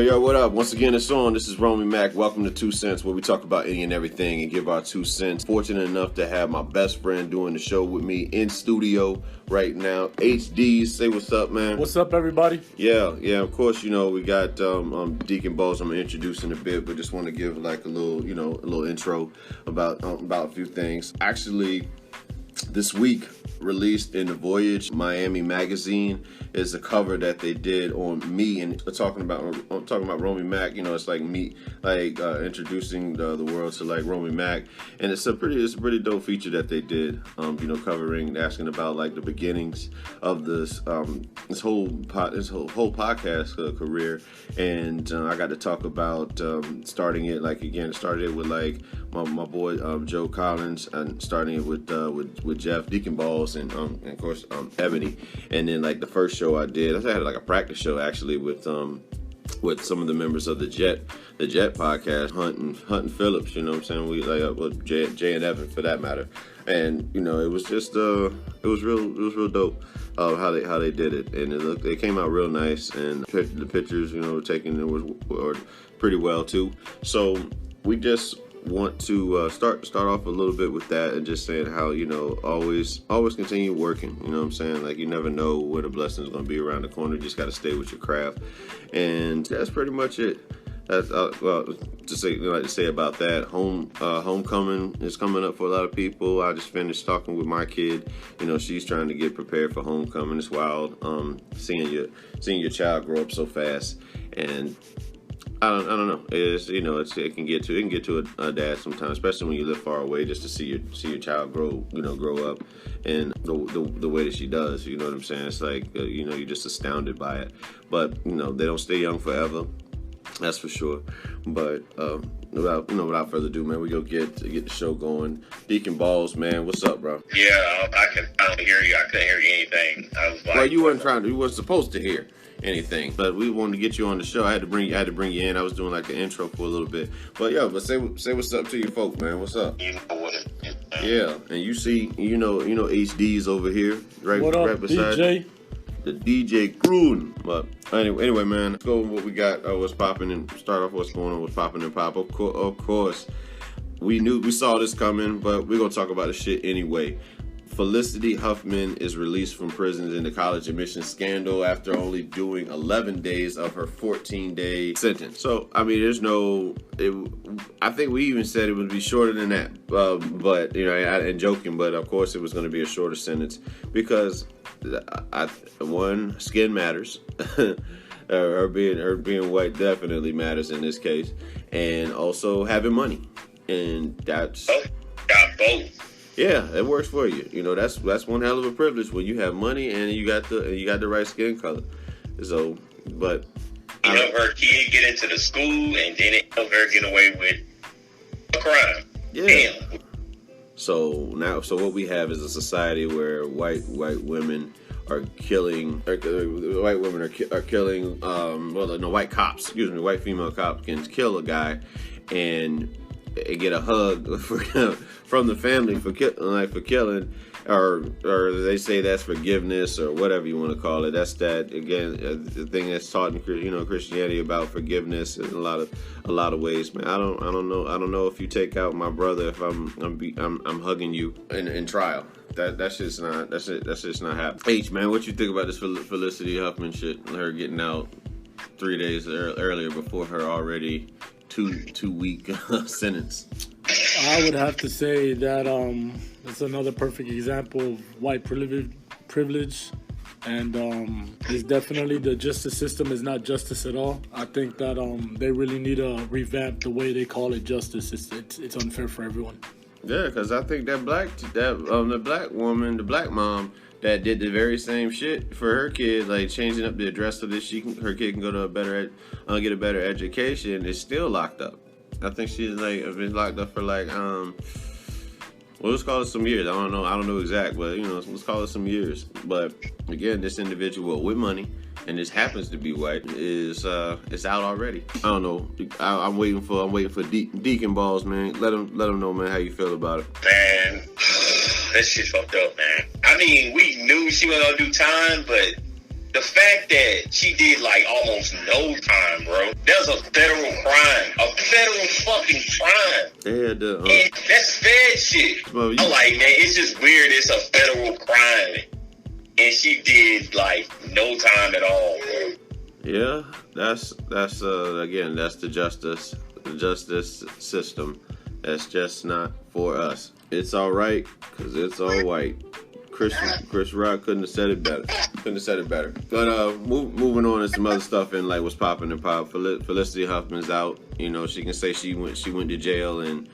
Yo, what up? Once again, it's on. This is Romey-Mak. Welcome to 2 Cents, where we talk about any and everything and give our 2 cents. Fortunate enough to have my best friend doing the show with me in studio right now. H-Dizzle, say what's up, man. What's up, everybody? Yeah. Of course, we got Deacon Balls. I'm gonna introduce in a bit, but just want to give like a little intro about a few things. Actually, this week, released in the Voyage Miami magazine is a cover that they did on me, and I'm talking about Romey-Mak. It's like me, introducing the world to like Romey-Mak, and it's a pretty dope feature that they did. Covering, asking about like the beginnings of this whole podcast career, and I got to talk about starting it started it with like my boy Joe Collins, and starting it with Jeff, Deacon Balls, and of course Ebony, and then like the first show I did, I had like a practice show actually with some of the members of the Jet podcast, Hunt and Phillips. You know what I'm saying? We like Jay and Evan for that matter, and it was just it was real dope how they did it, and it came out real nice, and the pictures were taken were pretty well too. So we just want to start off a little bit with that, and just saying how always continue working. You know what I'm saying? Like, you never know where the blessing is going to be around the corner. You just got to stay with your craft, and that's pretty much it. That's to say about that. Homecoming is coming up for a lot of people. I just finished talking with my kid. She's trying to get prepared for homecoming. It's wild, seeing your child grow up so fast, and I don't know. It can get to a dad sometimes, especially when you live far away, just to see your child grow up, and the way that she does. You know what I'm saying? It's like you're just astounded by it. But they don't stay young forever. That's for sure. But without further ado, man, we go get the show going. Deacon Balls, man, what's up, bro? Yeah, I don't hear you. I couldn't hear you anything. I was like, well, you weren't supposed to hear anything, but we wanted to get you on the show. I had to bring you in. I was doing like an intro for a little bit, but say what's up to your folk, man. What's up? You know what it is, man. Yeah, and you see, H-D's over here, right beside DJ? The DJ Croon. But anyway, man, let's go with what we got. What's popping, and start off what's going on. What's popping and pop. Of course, we saw this coming, but we're gonna talk about the shit anyway. Felicity Huffman is released from prison in the college admissions scandal after only doing 11 days of her 14-day sentence. So, I mean, I think we even said it would be shorter than that. But, and joking, but of course it was going to be a shorter sentence because, one, skin matters. her being white definitely matters in this case. And also having money. And that's... Got both. Yeah, it works for you. That's one hell of a privilege when you have money and you got the right skin color. So, but her kid get into the school, and then it helped her get away with a crime. Yeah. Damn. So what we have is a society where white women are killing. White women are killing. White cops. White female cops can kill a guy, and get a hug from the family for killing, or they say that's forgiveness or whatever you want to call it. That's that again, the thing that's taught in Christianity about forgiveness in a lot of ways, man. I don't know if you take out my brother, if I'm hugging you in trial. That's just not happening. H, man, what you think about this Felicity Huffman shit? Her getting out 3 days earlier before her already two-week sentence. I would have to say that it's another perfect example of white privilege, and it's definitely, the justice system is not justice at all. I think that they really need to revamp the way they call it justice. It's unfair for everyone. Yeah, because I think the black mom that did the very same shit for her kid, like changing up the address so that her kid can go to get a better education, is still locked up. I think she's been locked up for let's call it some years. I don't know exact, but let's call it some years. But again, this individual with money, and this happens to be white, is out already. I don't know. I'm waiting for Deacon Balls, man. Let him know, man, how you feel about it. Man, that shit's fucked up, man. I mean, we knew she was gonna do time, but the fact that she did like almost no time, bro. That's a federal crime. A federal fucking crime. They had the, and that's fed shit. Well, I'm like, man, it's just weird. It's a federal crime. And she did like no time at all, bro. Yeah, that's again, that's the justice system. That's just not for us. It's all right because it's all white. Chris Rock couldn't have said it better. But moving on to some other stuff and like what's popping and pop. Felicity Huffman's out. You know, she can say she went to jail and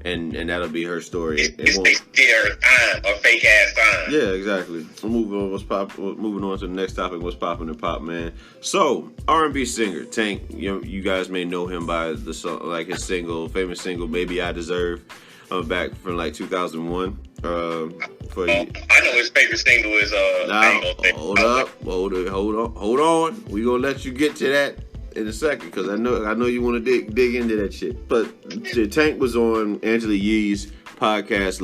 that'll be her story. It's her time, a fake ass time. Yeah, exactly. Moving on to the next topic. What's popping and pop, man? So R&B singer Tank. You guys may know him by the song, like his famous single "Baby I Deserve," back from like 2001. I know his favorite single is hold on. We gonna let you get to that in a second because I know you want to dig into that shit. But Tank was on Angela Yee's podcast,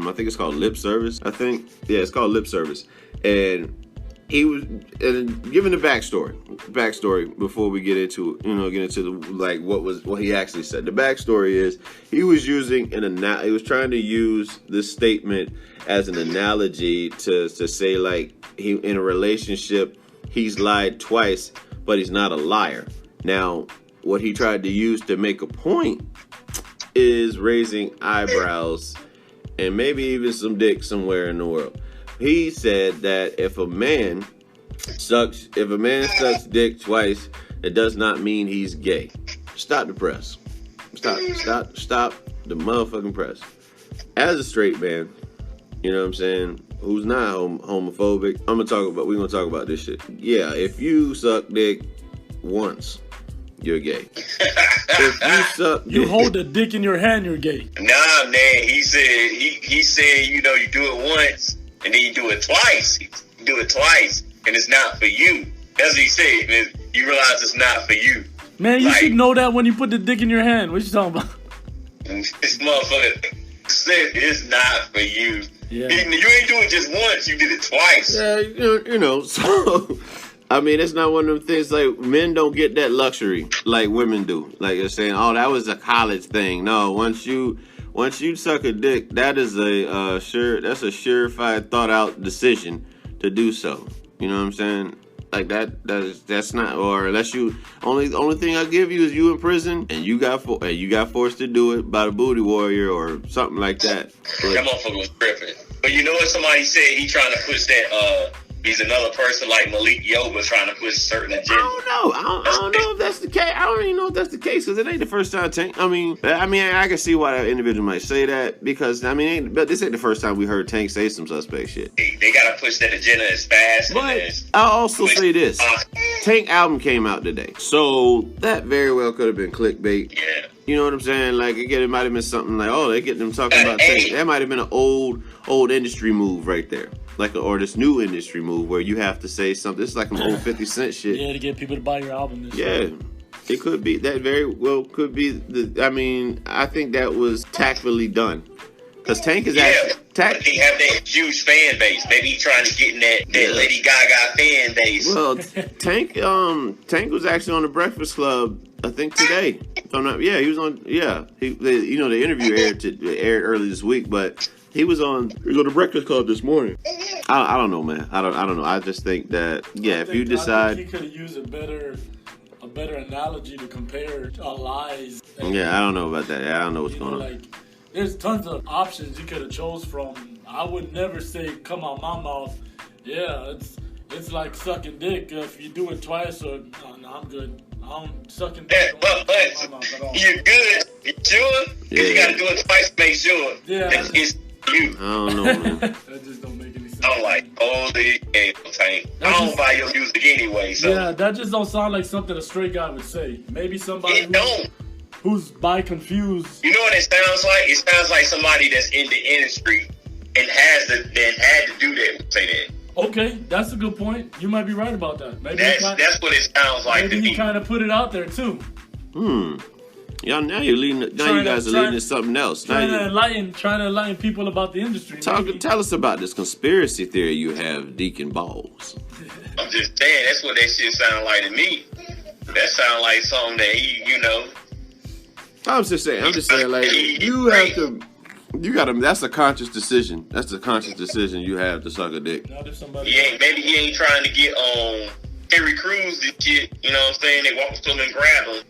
I think it's called Lip Service. It's called Lip Service, and he was giving the backstory before we get into what he actually said. The backstory is he was trying to use this statement as an analogy to say like he in a relationship he's lied twice, but he's not a liar. Now, what he tried to use to make a point is raising eyebrows and maybe even some dick somewhere in the world. He said that if a man sucks dick twice, it does not mean he's gay. Stop the press. Stop the motherfucking press. As a straight man, you know what I'm saying, who's not homophobic, we're gonna talk about this shit. Yeah, if you suck dick once, you're gay. If you suck you hold a dick in your hand, you're gay. Nah, man, he said, you know, you do it once and then you do it twice. You do it twice and it's not for you. That's what he said, man. You realize it's not for you. Man, you should know that when you put the dick in your hand. What you talking about? This motherfucker said it's not for you. Yeah. You ain't do it just once, you did it twice. Yeah, you know, so I mean, it's not one of them things like men don't get that luxury like women do. Like you're saying, oh, that was a college thing. No, once you suck a dick, that is that's a surefire, thought out decision to do so. You know what I'm saying? Like that's not, or unless you only thing I give you is you in prison and you got forced to do it by the booty warrior or something like that. That motherfucker was tripping. But you know what somebody said? He trying to push that. He's another person like Malik Yoba trying to push certain agenda. I don't know if that's the case. I don't even know if that's the case because it ain't the first time Tank. I mean, I can see why that individual might say that because but this ain't the first time we heard Tank say some suspect shit. They gotta push that agenda as fast. But I'll also say this: Tank album came out today, so that very well could have been clickbait. Yeah. You know what I'm saying? Like it might have been something like, oh, they get them talking about Tank. That might have been an old industry move right there. Or this new industry move where you have to say something. It's like an old 50 Cent shit. Yeah, to get people to buy your album. It could be. That very well could be. I think that was tactfully done. Because Tank is actually... He have that huge fan base. Maybe he trying to get in that Lady Gaga fan base. Well, Tank was actually on the Breakfast Club, I think today. If I'm not... Yeah, he was on... Yeah. The interview aired early this week, but... He was on the Breakfast Club this morning. I don't know, man. I don't know. I just think that if you decide, I think he could have used a better analogy to compare lies. Yeah, I don't know about that. I don't know what's going on. Like, there's tons of options you could have chose from. I would never say come out my mouth. Yeah, it's like sucking dick. If you do it twice, or no, I'm good. I'm sucking dick. But you're good. You sure? Yeah. You gotta do it twice to make sure. Yeah. It's you. I don't know, man. That just don't make any sense. I'm like, holy Tank. I don't buy your music anyway, so. Yeah, that just don't sound like something a straight guy would say. Maybe somebody who's bi confused. You know what it sounds like? It sounds like somebody that's in the industry and had to do that would say that. Okay, that's a good point. You might be right about that. Maybe that's what it sounds like. Maybe he kind of put it out there too. Y'all now you're leading. Now you guys are leading to something else. Trying to enlighten people about the industry. Tell us about this conspiracy theory you have, Deacon Balls. I'm just saying, that's what that shit sound like to me. That sound like something that he, you know. I'm just saying, like, you have to, you gotta, that's a conscious decision. That's a conscious decision you have to suck a dick. Maybe he ain't trying to get on Terry Crews and shit, you know what I'm saying? They walk up to him and grab him.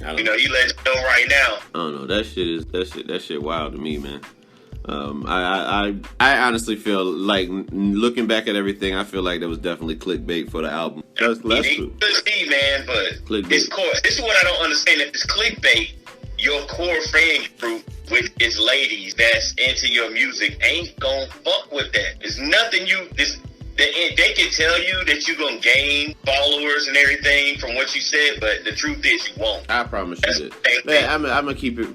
Yeah. You know, he let you know right now. I don't know. That shit wild to me, man. I honestly feel like, looking back at everything, I feel like that was definitely clickbait for the album. That's true. Could be, man, but clickbait. This is what I don't understand. If it's clickbait, your core fan group, with its ladies that's into your music, ain't gonna fuck with that. There's nothing they can tell you that you're gonna gain followers and everything from what you said, but the truth is you won't. I promise you that. Man, I'm gonna keep it,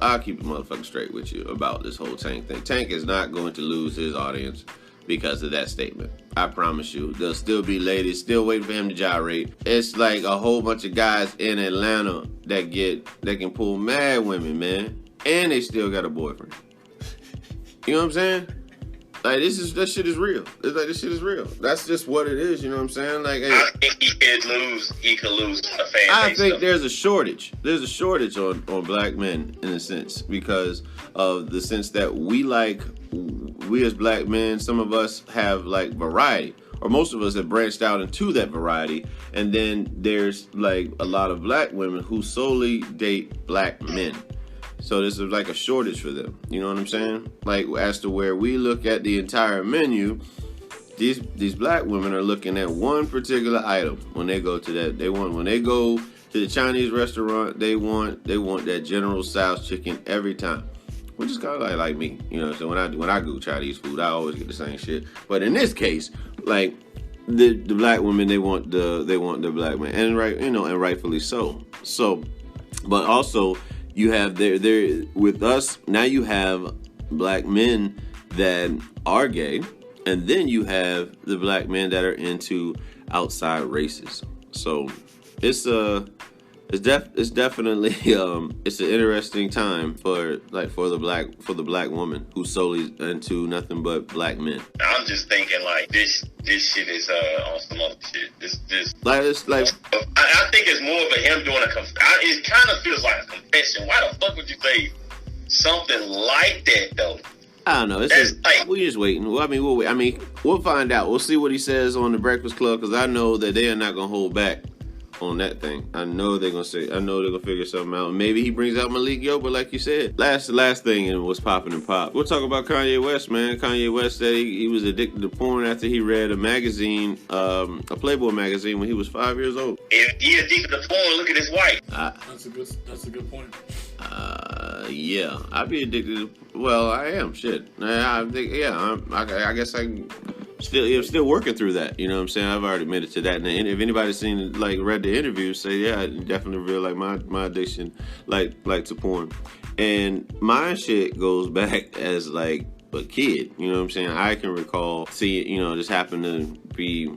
I'll keep it motherfucking straight with you about this whole Tank thing. Tank is not going to lose his audience because of that statement. I promise you. There'll still be ladies still waiting for him to gyrate. It's like a whole bunch of guys in Atlanta that can pull mad women, man. And they still got a boyfriend. You know what I'm saying? Like, that shit is real. It's like, this shit is real. That's just what it is, you know what I'm saying? Like, hey, I think he could lose a fan base. I think there's a shortage. There's a shortage on black men, in a sense, because of the sense that we as black men, some of us have like variety, or most of us have branched out into that variety. And then there's like a lot of black women who solely date black men. So this is like a shortage for them. You know what I'm saying? Like, as to where we look at the entire menu, these black women are looking at one particular item when they go to that. When they go to the Chinese restaurant, they want that General Tso's chicken every time. Which is kind of like me, you know. So when I go Chinese food, I always get the same shit. But in this case, like the black women, they want the black man, and and rightfully so. So, but also, you have there with us now. You have black men that are gay, and then you have the black men that are into outside races. So it's definitely it's an interesting time for the black woman who's solely into nothing but black men. I'm just thinking like this shit is on some other shit. I think it's more of him doing it kind of feels like a confession. Why the fuck would you say something like that though? I don't know. We're just waiting. Well, we'll find out. We'll see what he says on the Breakfast Club, because I know that they are not gonna hold back on that thing. I know they're gonna figure something out. Maybe he brings out Malik Yoba, like you said. Last thing, and what's popping and pop. We'll talk about Kanye West, man. Kanye West said he was addicted to porn after he read a magazine, a Playboy magazine, when he was 5 years old. If he addicted to porn, look at his wife. That's a good point. Yeah, I'd be addicted to. Well, I am. Shit. I think. Yeah. I guess I'm still working through that. You know what I'm saying? I've already admitted to that. And if anybody's read the interview, say yeah, I definitely feel like my addiction, like to porn, and my shit goes back as like a kid. You know what I'm saying? I can recall seeing, just happen to be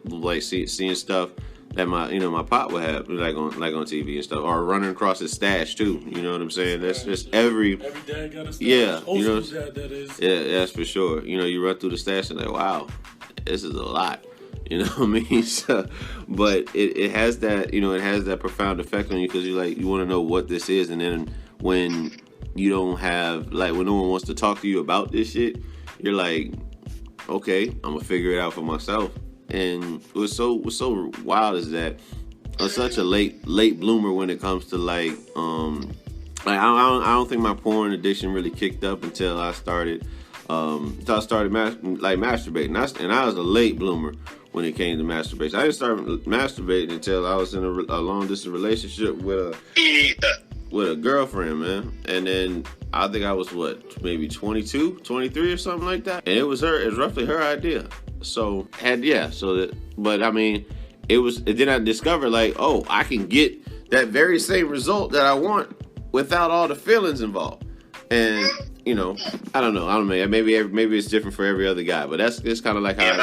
like seeing stuff that my pop would have like on TV and stuff, or running across his stash too. You know what I'm saying? That's just every dad got a stash. Yeah, Dad, that is. Yeah, that's for sure. You run through the stash and like, wow, this is a lot. You know what I mean? So, but it has that, it has that profound effect on you, because you want to know what this is, and then when you don't have when no one wants to talk to you about this shit, you're like, okay, I'm gonna figure it out for myself. And what's so wild is that I'm such a late bloomer when it comes to I don't think my porn addiction really kicked up until I started masturbating. And I was a late bloomer when it came to masturbation. I didn't start masturbating until I was in a long distance relationship with a girlfriend, man. And then I think I was maybe 22, 23 or something like that. And it was roughly her idea. Then I discovered I can get that very same result that I want without all the feelings involved. And I don't know. Maybe it's different for every other guy, but it's kind of like how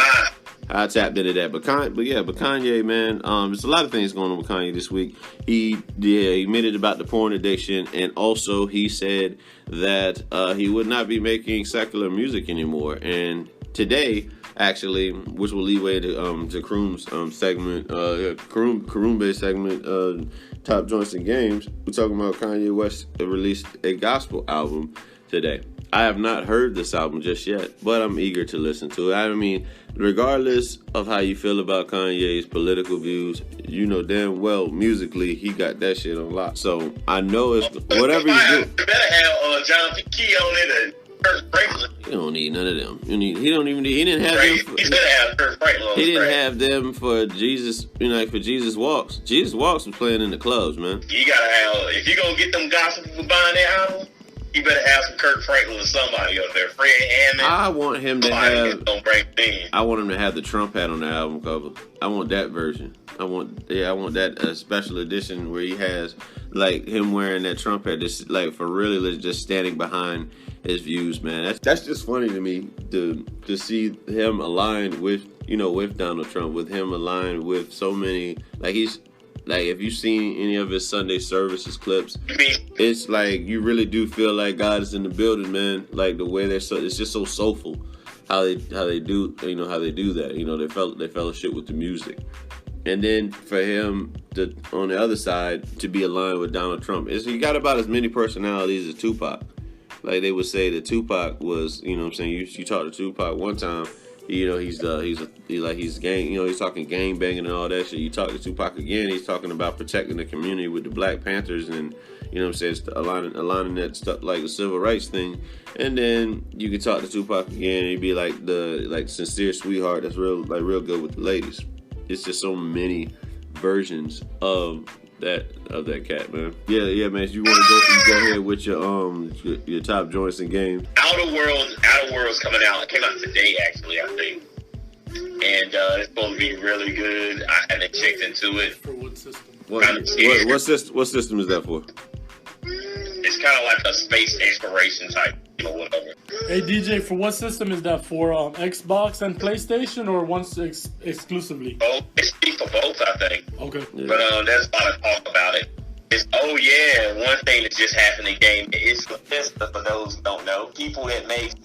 I tapped into that. But Kanye, man, there's a lot of things going on with Kanye this week. He admitted about the porn addiction, and also he said that he would not be making secular music anymore. And today, actually, which will lead way to Kroom's segment, Karumbe's segment, Top Joints and Games. We're talking about Kanye West released a gospel album today. I have not heard this album just yet, but I'm eager to listen to it. I mean, regardless of how you feel about Kanye's political views, you know damn well musically he got that shit on lock. So I know it's whatever you do. You better have John P. Key on it and Kurt Franklin. You don't need none of them. He didn't have Right? them. He's gonna have Kurt Franklin on He the didn't track. have them for Jesus, for Jesus Walks. Jesus Walks was playing in the clubs, man. You gotta have, if you're gonna get them gospel people buying that album, you better have some Kurt Franklin or somebody up there. Fred Hammond. I want him to have. Don't break in. I want him to have the Trump hat on the album cover. I want that version. I want that special edition where he has like him wearing that Trump hat, just like for really just standing behind his views, man. That's just funny to me to see him aligned with with Donald Trump, with him aligned with so many like if you've seen any of his Sunday services clips, it's like you really do feel like God is in the building, man. Like the way it's just so soulful how they do how they do that. They fellowship with the music. And then for him to on the other side to be aligned with Donald Trump, he got about as many personalities as Tupac. Like they would say that Tupac was, you talked to Tupac one time, he's gang, he's talking gang banging and all that shit. You talk to Tupac again, he's talking about protecting the community with the Black Panthers and aligning that stuff like the civil rights thing. And then you can talk to Tupac again and he'd be like the sincere sweetheart that's real good with the ladies. It's just so many versions of that cat, man. Yeah, man. You want to go ahead with your top joints and games. Outer Worlds coming out. It came out today, actually, I think. And it's supposed to be really good. I haven't checked into it. For what system? What system is that for? It's kind of like a space exploration type, whatever. Hey DJ, for what system is that for? Xbox and PlayStation, or once exclusively? Both. It's for both, I think. Okay. Yeah. But there's a lot of talk about it. It's one thing that just happened in the game. It's Bethesda, for those who don't know. People that makes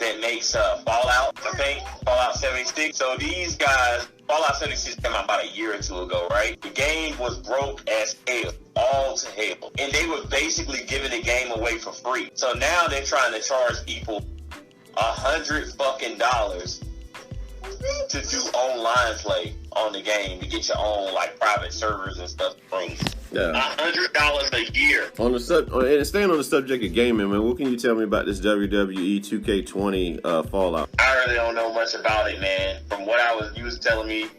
Fallout, I think, Fallout 76. So these guys, Fallout 76 came out about a year or two ago, right? The game was broke as hell, all to hell, and they were basically giving the game away for free. So now they're trying to charge people $100 to do online play on the game, to get your own like private servers and stuff free. Yeah. $100 a year. And staying on the subject of gaming, man, what can you tell me about this WWE 2K20 Fallout? I really don't know much about it, man. From what you was telling me,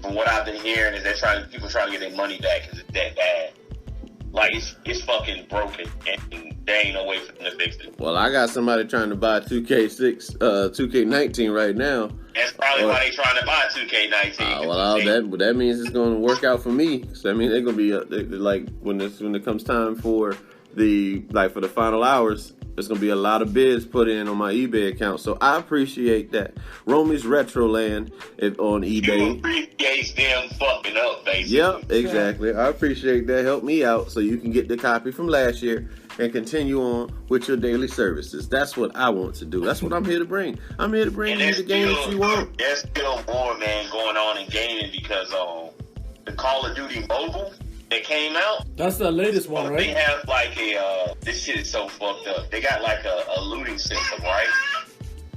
from what I've been hearing, is people trying to get their money back because it's that bad. Like it's fucking broken, and there ain't no way for them to fix it. Well, I got somebody trying to buy 2K19 right now. That's probably why they trying to buy 2K19. That means it's going to work out for me. So I mean, they're going to be like when it comes time for for the final hours, there's going to be a lot of bids put in on my eBay account. So I appreciate that. Romy's Retroland on eBay. You appreciate them fucking up, basically. Yep, exactly. I appreciate that. Help me out so you can get the copy from last year and continue on with your daily services. That's what I want to do. That's what I'm here to bring. I'm here to bring you the game that you want. There's still more, man, going on in gaming because the Call of Duty Mobile that came out. That's the latest one, right? They have like this shit is so fucked up. They got like a looting system, right?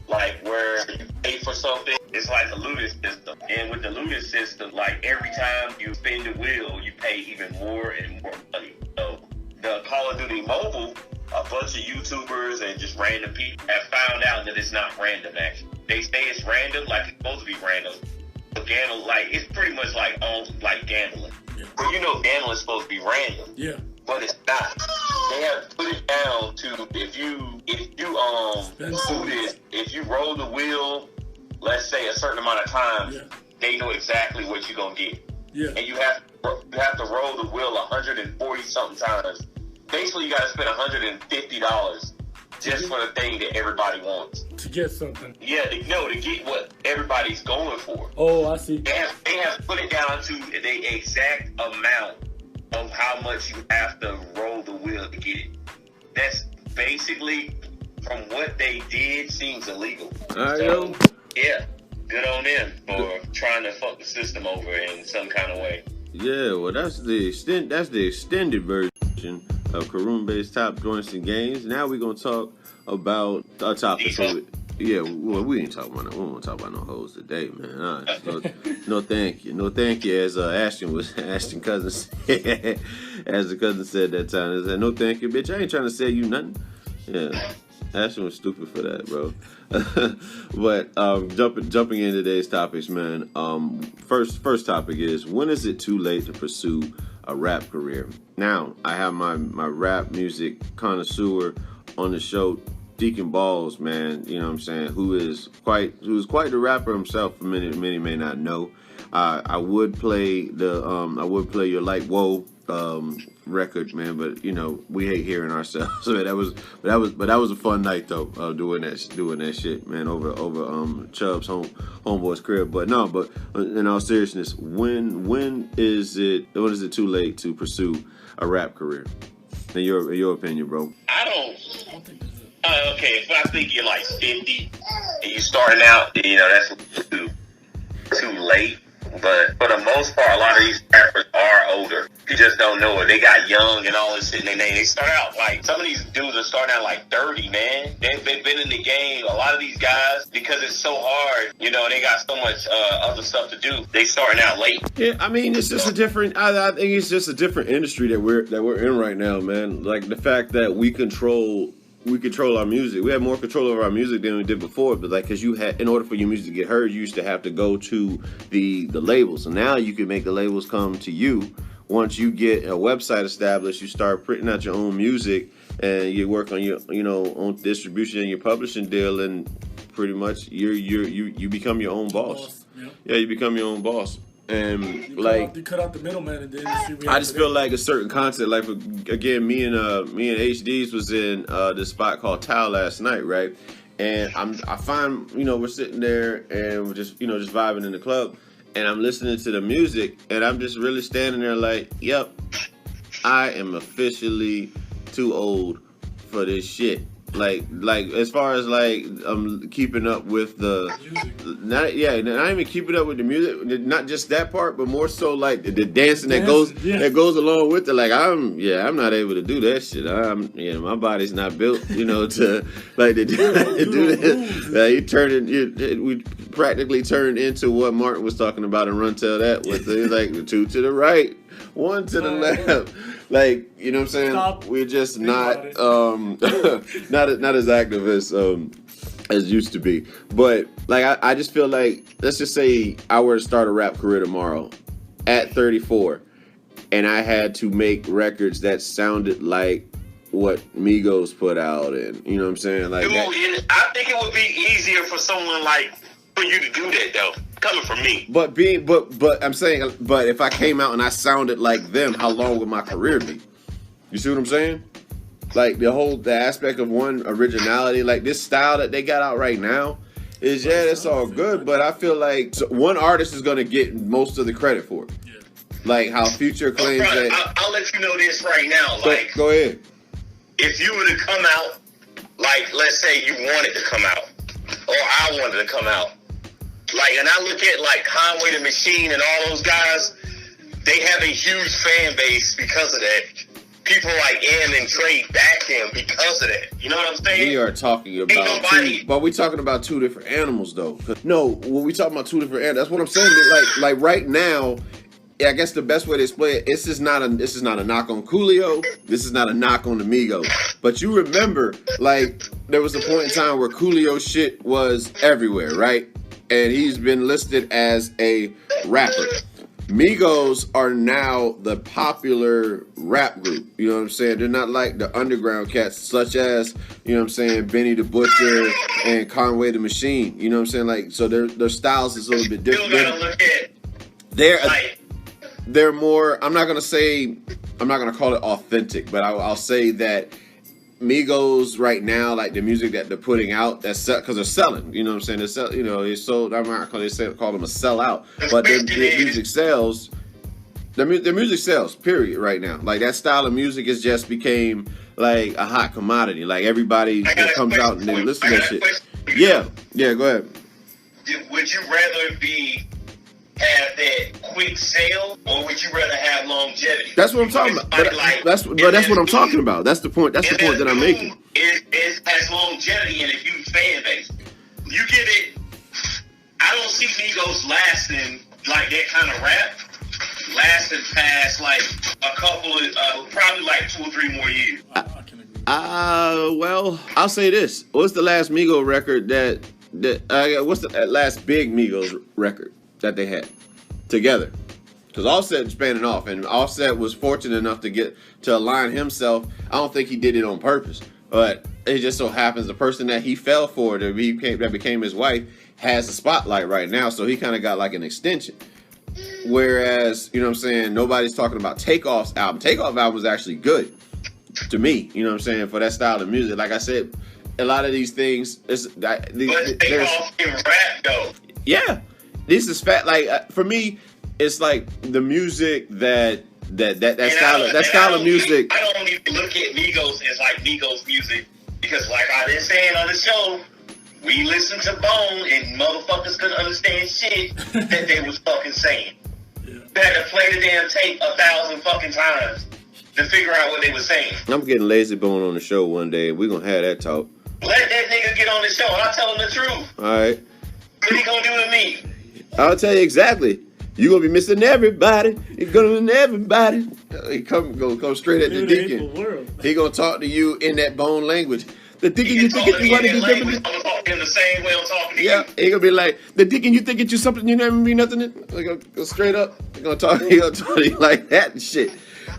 Like where you pay for something, it's like a looting system. And with the looting system, like every time you spin the wheel, you pay even more and more money. So the Call of Duty Mobile, a bunch of YouTubers and just random people have found out that it's not random, actually. They say it's random, like it's supposed to be random. But it's pretty much like gambling. Well, gambling is supposed to be random. Yeah. But it's not. They have put it down to if you roll the wheel, let's say a certain amount of times, they know exactly what you're gonna get. Yeah. And you have to roll the wheel 140 something times. Basically, you got to spend $150 just for the thing that everybody wants. To get something. Yeah, to get what everybody's going for. Oh, I see. They have put it down to the exact amount of how much you have to roll the wheel to get it. That's basically, from what they did, seems illegal. I know. Yeah. Good on them for trying to fuck the system over in some kind of way. Yeah, well, that's the extended version of Karumbe's top joints and games. Now we're gonna talk about our topic. So, yeah, well, we ain't talking about we won't talk about no hoes today, man. No, thank you, no, thank you. As Ashton cousin said, as the cousin said that time, he said, no, thank you, bitch. I ain't trying to sell you nothing. Yeah, Ashton was stupid for that, bro. But jumping into today's topics, man. First topic is, when is it too late to pursue a rap career? Now, I have my rap music connoisseur on the show, Deacon Balls, man. You know what I'm saying? Who's quite the rapper himself. Many may not know. I would play your Like Whoa record, man, but you know we hate hearing ourselves. So that was a fun night though, doing that shit, man, over Chubb's homeboy's crib. But in all seriousness, when is it too late to pursue a rap career? In your opinion, bro? I don't think there's okay, if I think you're like 50 and you starting out, you know, that's too late. But for the most part, a lot of these rappers are older. You just don't know it. They got young and all this shit. And they start out like, some of these dudes are starting out like 30, man. They've been in the game. A lot of these guys, because it's so hard, you know, they got so much other stuff to do. They starting out late. Yeah, I mean, it's just a different. I think it's just a different industry that we're in right now, man. Like the fact that we control our music. We have more control over our music than we did before. But like, because in order for your music to get heard, you used to have to go to the labels. So now you can make the labels come to you. Once you get a website established, you start printing out your own music, and you work on your own distribution and your publishing deal, and pretty much you become your own boss. Yeah, you become your own boss. And you cut out the middleman in the industry. I just feel like a certain concept, like again, me and H-Dizzle was in this spot called Tao last night, right? And I find, we're sitting there and we're just vibing in the club, and I'm listening to the music, and I'm just really standing there like, yep, I am officially too old for this shit. Like as far as like keeping up with not even keeping up with the music, not just that part, but more so like the dancing that goes along with it. Like I'm not able to do that shit. My body's not built, to like to do that. We practically turned into what Martin was talking about in Run Tell That, with the two to the right, one to the left. Like, you know what I'm saying? Stop. We're just not not as active as used to be. But like I just feel like, let's just say I were to start a rap career tomorrow at 34, and I had to make records that sounded like what Migos put out, and you know what I'm saying? Like, dude, I think it would be easier for someone for you to do that though. Coming from me. But I'm saying, but if I came out and I sounded like them, how long would my career be? You see what I'm saying? Like the aspect of one originality, like this style that they got out right now is, that's all good, but I feel like one artist is gonna get most of the credit for it. Yeah. Like how Future claims that. I'll let you know this right now. Go ahead. If you were to come out, like let's say you wanted to come out, or I wanted to come out. Like, and I look at like Conway the Machine and all those guys, they have a huge fan base because of that. People like N and Trey back them because of that. You know what I'm saying? We are talking about but we talking about two different animals though. No, when we talking about two different animals, that's what I'm saying. Like right now, I guess the best way to explain it, this is not a knock on Coolio. This is not a knock on the Migos. But you remember, like, there was a point in time where Coolio shit was everywhere, right? And he's been listed as a rapper. Migos are now the popular rap group. You know what I'm saying? They're not like the underground cats, such as, you know what I'm saying, Benny the Butcher and Conway the Machine. You know what I'm saying? Like, so their styles is a little bit different. They're more, I'm not gonna call it authentic, but I'll say that Migos right now, like the music that they're putting out, because they're selling. You know what I'm saying? They're selling. They sold. I'm not call them a sellout, but their music sells. Their music sells. Period. Right now, like that style of music has just became like a hot commodity. Like everybody that comes out and they listen to that shit. Yeah. Go ahead. When would you rather have that quick sale, or would you rather have longevity? That's what I'm talking about. That's what I'm talking about. That's the point. That's the point that I'm making. It has longevity and a huge fan base. You get it. I don't see Migos lasting like that kind of rap. Lasting past like a couple of probably like 2 or 3 more years. Well, I'll say this. What's the last Migos record what's the last big Migos record that they had together? Because Offset was spanning off, and Offset was fortunate enough to align himself. I don't think he did it on purpose, but it just so happens the person that he fell for that became his wife has the spotlight right now, so he kind of got like an extension. Whereas, you know what I'm saying, nobody's talking about Takeoff's album. Takeoff album was actually good to me, you know what I'm saying, for that style of music. Like I said, a lot of these things, but Takeoff can rap though. Yeah, this is fat. Like for me, it's like the music that style of music. I don't even look at Migos as like Migos music, because like I've been saying on the show, we listened to Bone and motherfuckers couldn't understand shit that they was fucking saying. Yeah. They had to play the damn tape 1,000 fucking times to figure out what they were saying. I'm getting Lazy Bone on the show one day, and we're gonna have that talk. Let that nigga get on the show, and I'll tell him the truth. All right. What he gonna do to me? I'll tell you exactly. You gonna be missing everybody. You're gonna miss everybody. He come straight at the Deacon. He gonna talk to you in that Bone language. The Deacon, you think you want to be different? I'm gonna talk to him the same way I'm talking to you. Yeah, he gonna be like, the Deacon, you think it's you something you never be nothing. He gonna go straight up. He gonna talk to you like that and shit.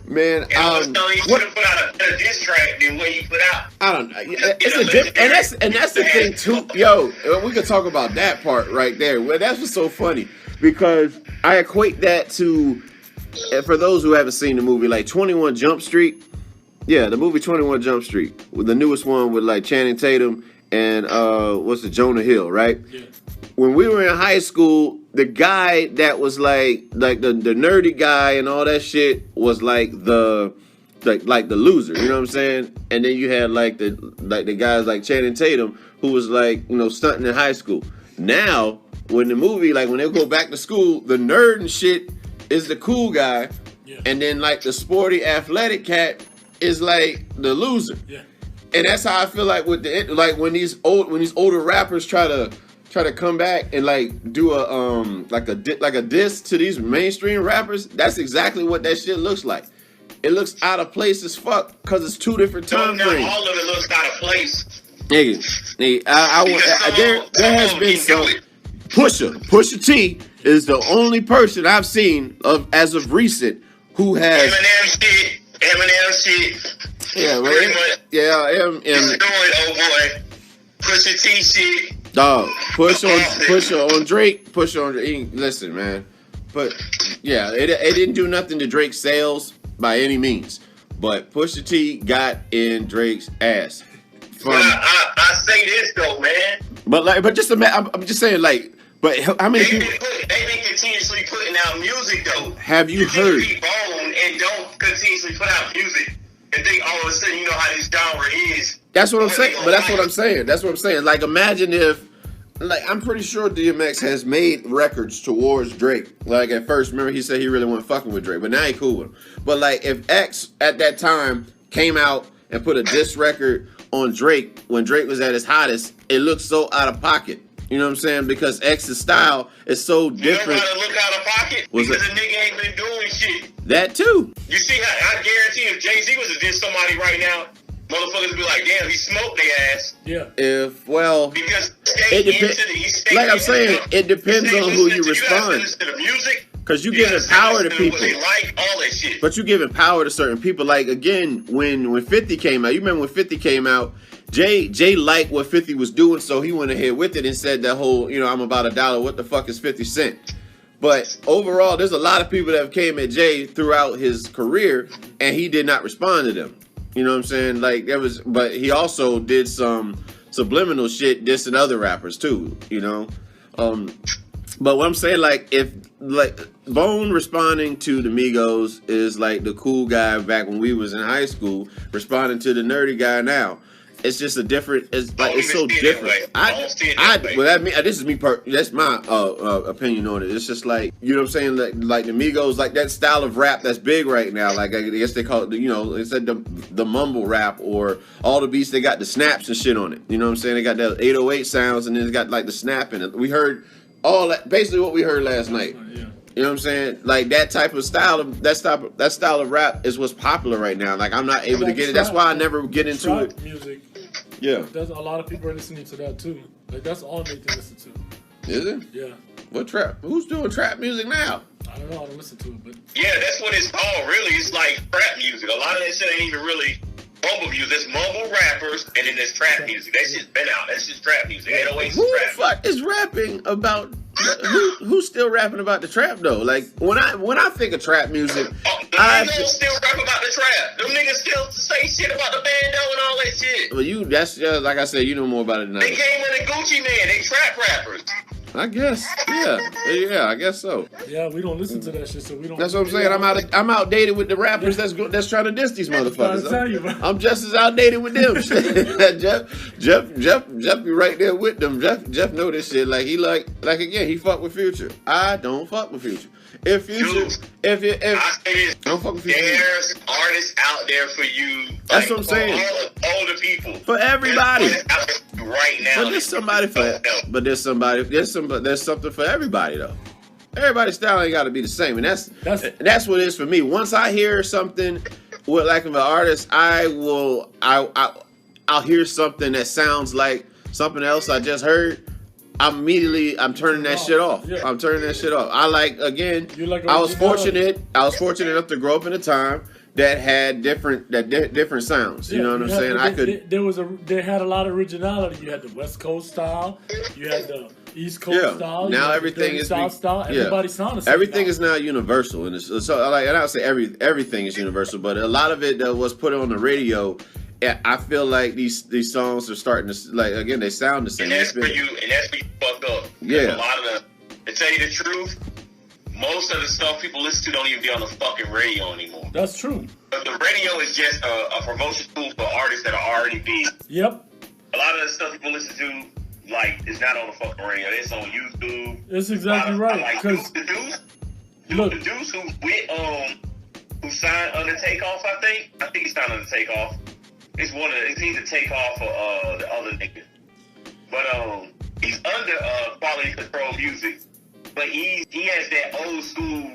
Man, and I was telling you, should have put out a diss track than what you put out. I don't know. It's a different, and that's the thing too. Yo, we could talk about that part right there. Well, that's what's so funny, because I equate that to, for those who haven't seen the movie, like 21 Jump Street. Yeah, the movie 21 Jump Street, with the newest one with like Channing Tatum and Jonah Hill, right? Yeah. When we were in high school, the guy that was like the nerdy guy and all that shit was like the loser, you know what I'm saying? And then you had like the guys like Channing Tatum who was like, you know, stunting in high school. Now, when the movie, like when they go back to school, the nerd and shit is the cool guy, yeah. And then like the sporty athletic cat is like the loser. Yeah. And that's how I feel like with when these older rappers try to come back and like do a diss to these mainstream rappers. That's exactly what that shit looks like. It looks out of place as fuck because it's two different time frames. All of it looks out of place. Nigga, there has been some. Pusha T is the only person I've seen as of recent who has Eminem shit. Yeah, right. Yeah, doing, oh boy, Pusha T shit. Dog, push on Drake. Listen, man. But yeah, it didn't do nothing to Drake's sales by any means. But Pusha T got in Drake's ass. I say this though, man. But just I'm just saying, like, but how many people? They've been continuously putting out music though. Have you heard? Be Bone and don't continuously put out music and think all of a sudden you know how this genre is. That's what I'm saying. But that's what I'm saying. Like, imagine if, like, I'm pretty sure DMX has made records towards Drake. Like, at first, remember he said he really wasn't fucking with Drake, but now he cool with him. But like, if X at that time came out and put a diss record on Drake when Drake was at his hottest, it looks so out of pocket. You know what I'm saying? Because X's style is so different. You know how to look out of pocket? Because the nigga ain't been doing shit. That too. You see how, I guarantee if Jay-Z was to diss somebody right now, motherfuckers would be like, damn, he smoked their ass. Yeah. Because like I'm saying, it depends on who you respond. Because you giving power to people. They like all that shit. But you giving power to certain people. Like, again, when 50 came out, you remember when 50 came out, Jay liked what 50 was doing, so he went ahead with it and said that whole, you know, I'm about $1. What the fuck is 50 cents? But overall, there's a lot of people that have came at Jay throughout his career, and he did not respond to them. You know what I'm saying? Like, but he also did some subliminal shit dissing other rappers too, you know? But what I'm saying, like, if, like, Bone responding to the Migos is like the cool guy back when we was in high school responding to the nerdy guy now. it's just a different. It's like it's even so see it that different. way. I don't see it that way. Well, this is me. That's my opinion on it. It's just like, you know what I'm saying. Like the Migos, like that style of rap that's big right now. Like, I guess they call it, you know, it's like the mumble rap, or all the beats they got the snaps and shit on it. You know what I'm saying? They got the 808 sounds, and then it's got like the snap in it. We heard all that, basically what we heard last night. Yeah. You know what I'm saying? Like that type of style of that style of rap is what's popular right now. Like I'm not able to get it. That's why I never get into it. Music. Yeah. There's a lot of people are listening to that too. Like that's all they can listen to. Is it? Yeah. What trap? Who's doing trap music now? I don't know. I don't listen to it, but Yeah, that's what it's called. Really, it's like trap music. A lot of that shit ain't even really mumble music. It's mumble rappers, and then there's trap music. That shit's been out. That's just trap music. 808 is Who the trap fuck is rapping about? Who's still rapping about the trap though? Like when I think of trap music, the niggas still rap about the trap. Them niggas still say shit about the bando and all that shit. well, that's like I said, you know more about it than I They do. came in the Gucci Man. They trap rappers. I guess, yeah, I guess so. yeah, we don't listen to that shit, so we don't. That's what I'm saying. I'm outdated with the rappers that's trying to diss these trying motherfuckers. to tell you, bro. I'm just as outdated with them. Jeff be right there with them. Jeff know this shit. Like he like again, he fuck with Future. I don't fuck with Future. If Future, if I say this, I don't fuck with Future. there's artists out there for you. That's what I'm saying. For all older people. For everybody. There's artists out there right now. But there's something for everybody though. Everybody's style ain't got to be the same, and that's what it is for me. Once I hear something with like an artist, I'll hear something that sounds like something else I just heard. I'm turning that shit off. Yeah. I'm turning that shit off. I like I was fortunate enough to grow up in a time that had different sounds. You know what I'm saying? They had a lot of originality. You had the West Coast style. You had the East Coast style. Now everything is style. Everybody sounds the same. Everything is now universal, and so like, and I would say everything is universal, but a lot of it that was put on the radio. I feel like these songs are starting to, like, again, they sound the same. And that's where you fucked up. Yeah. A lot of to tell you the truth, most of the stuff people listen to don't even be on the fucking radio anymore. That's true. But the radio is just a promotion tool for artists that are already big. Yep. A lot of the stuff people listen to, like, is not on the fucking radio. It's on YouTube. That's exactly right. Like, Because the look, dudes who signed under Takeoff, I think he signed under Takeoff. It's either Takeoff or the other nigga. But he's under Quality Control Music. But he has that old school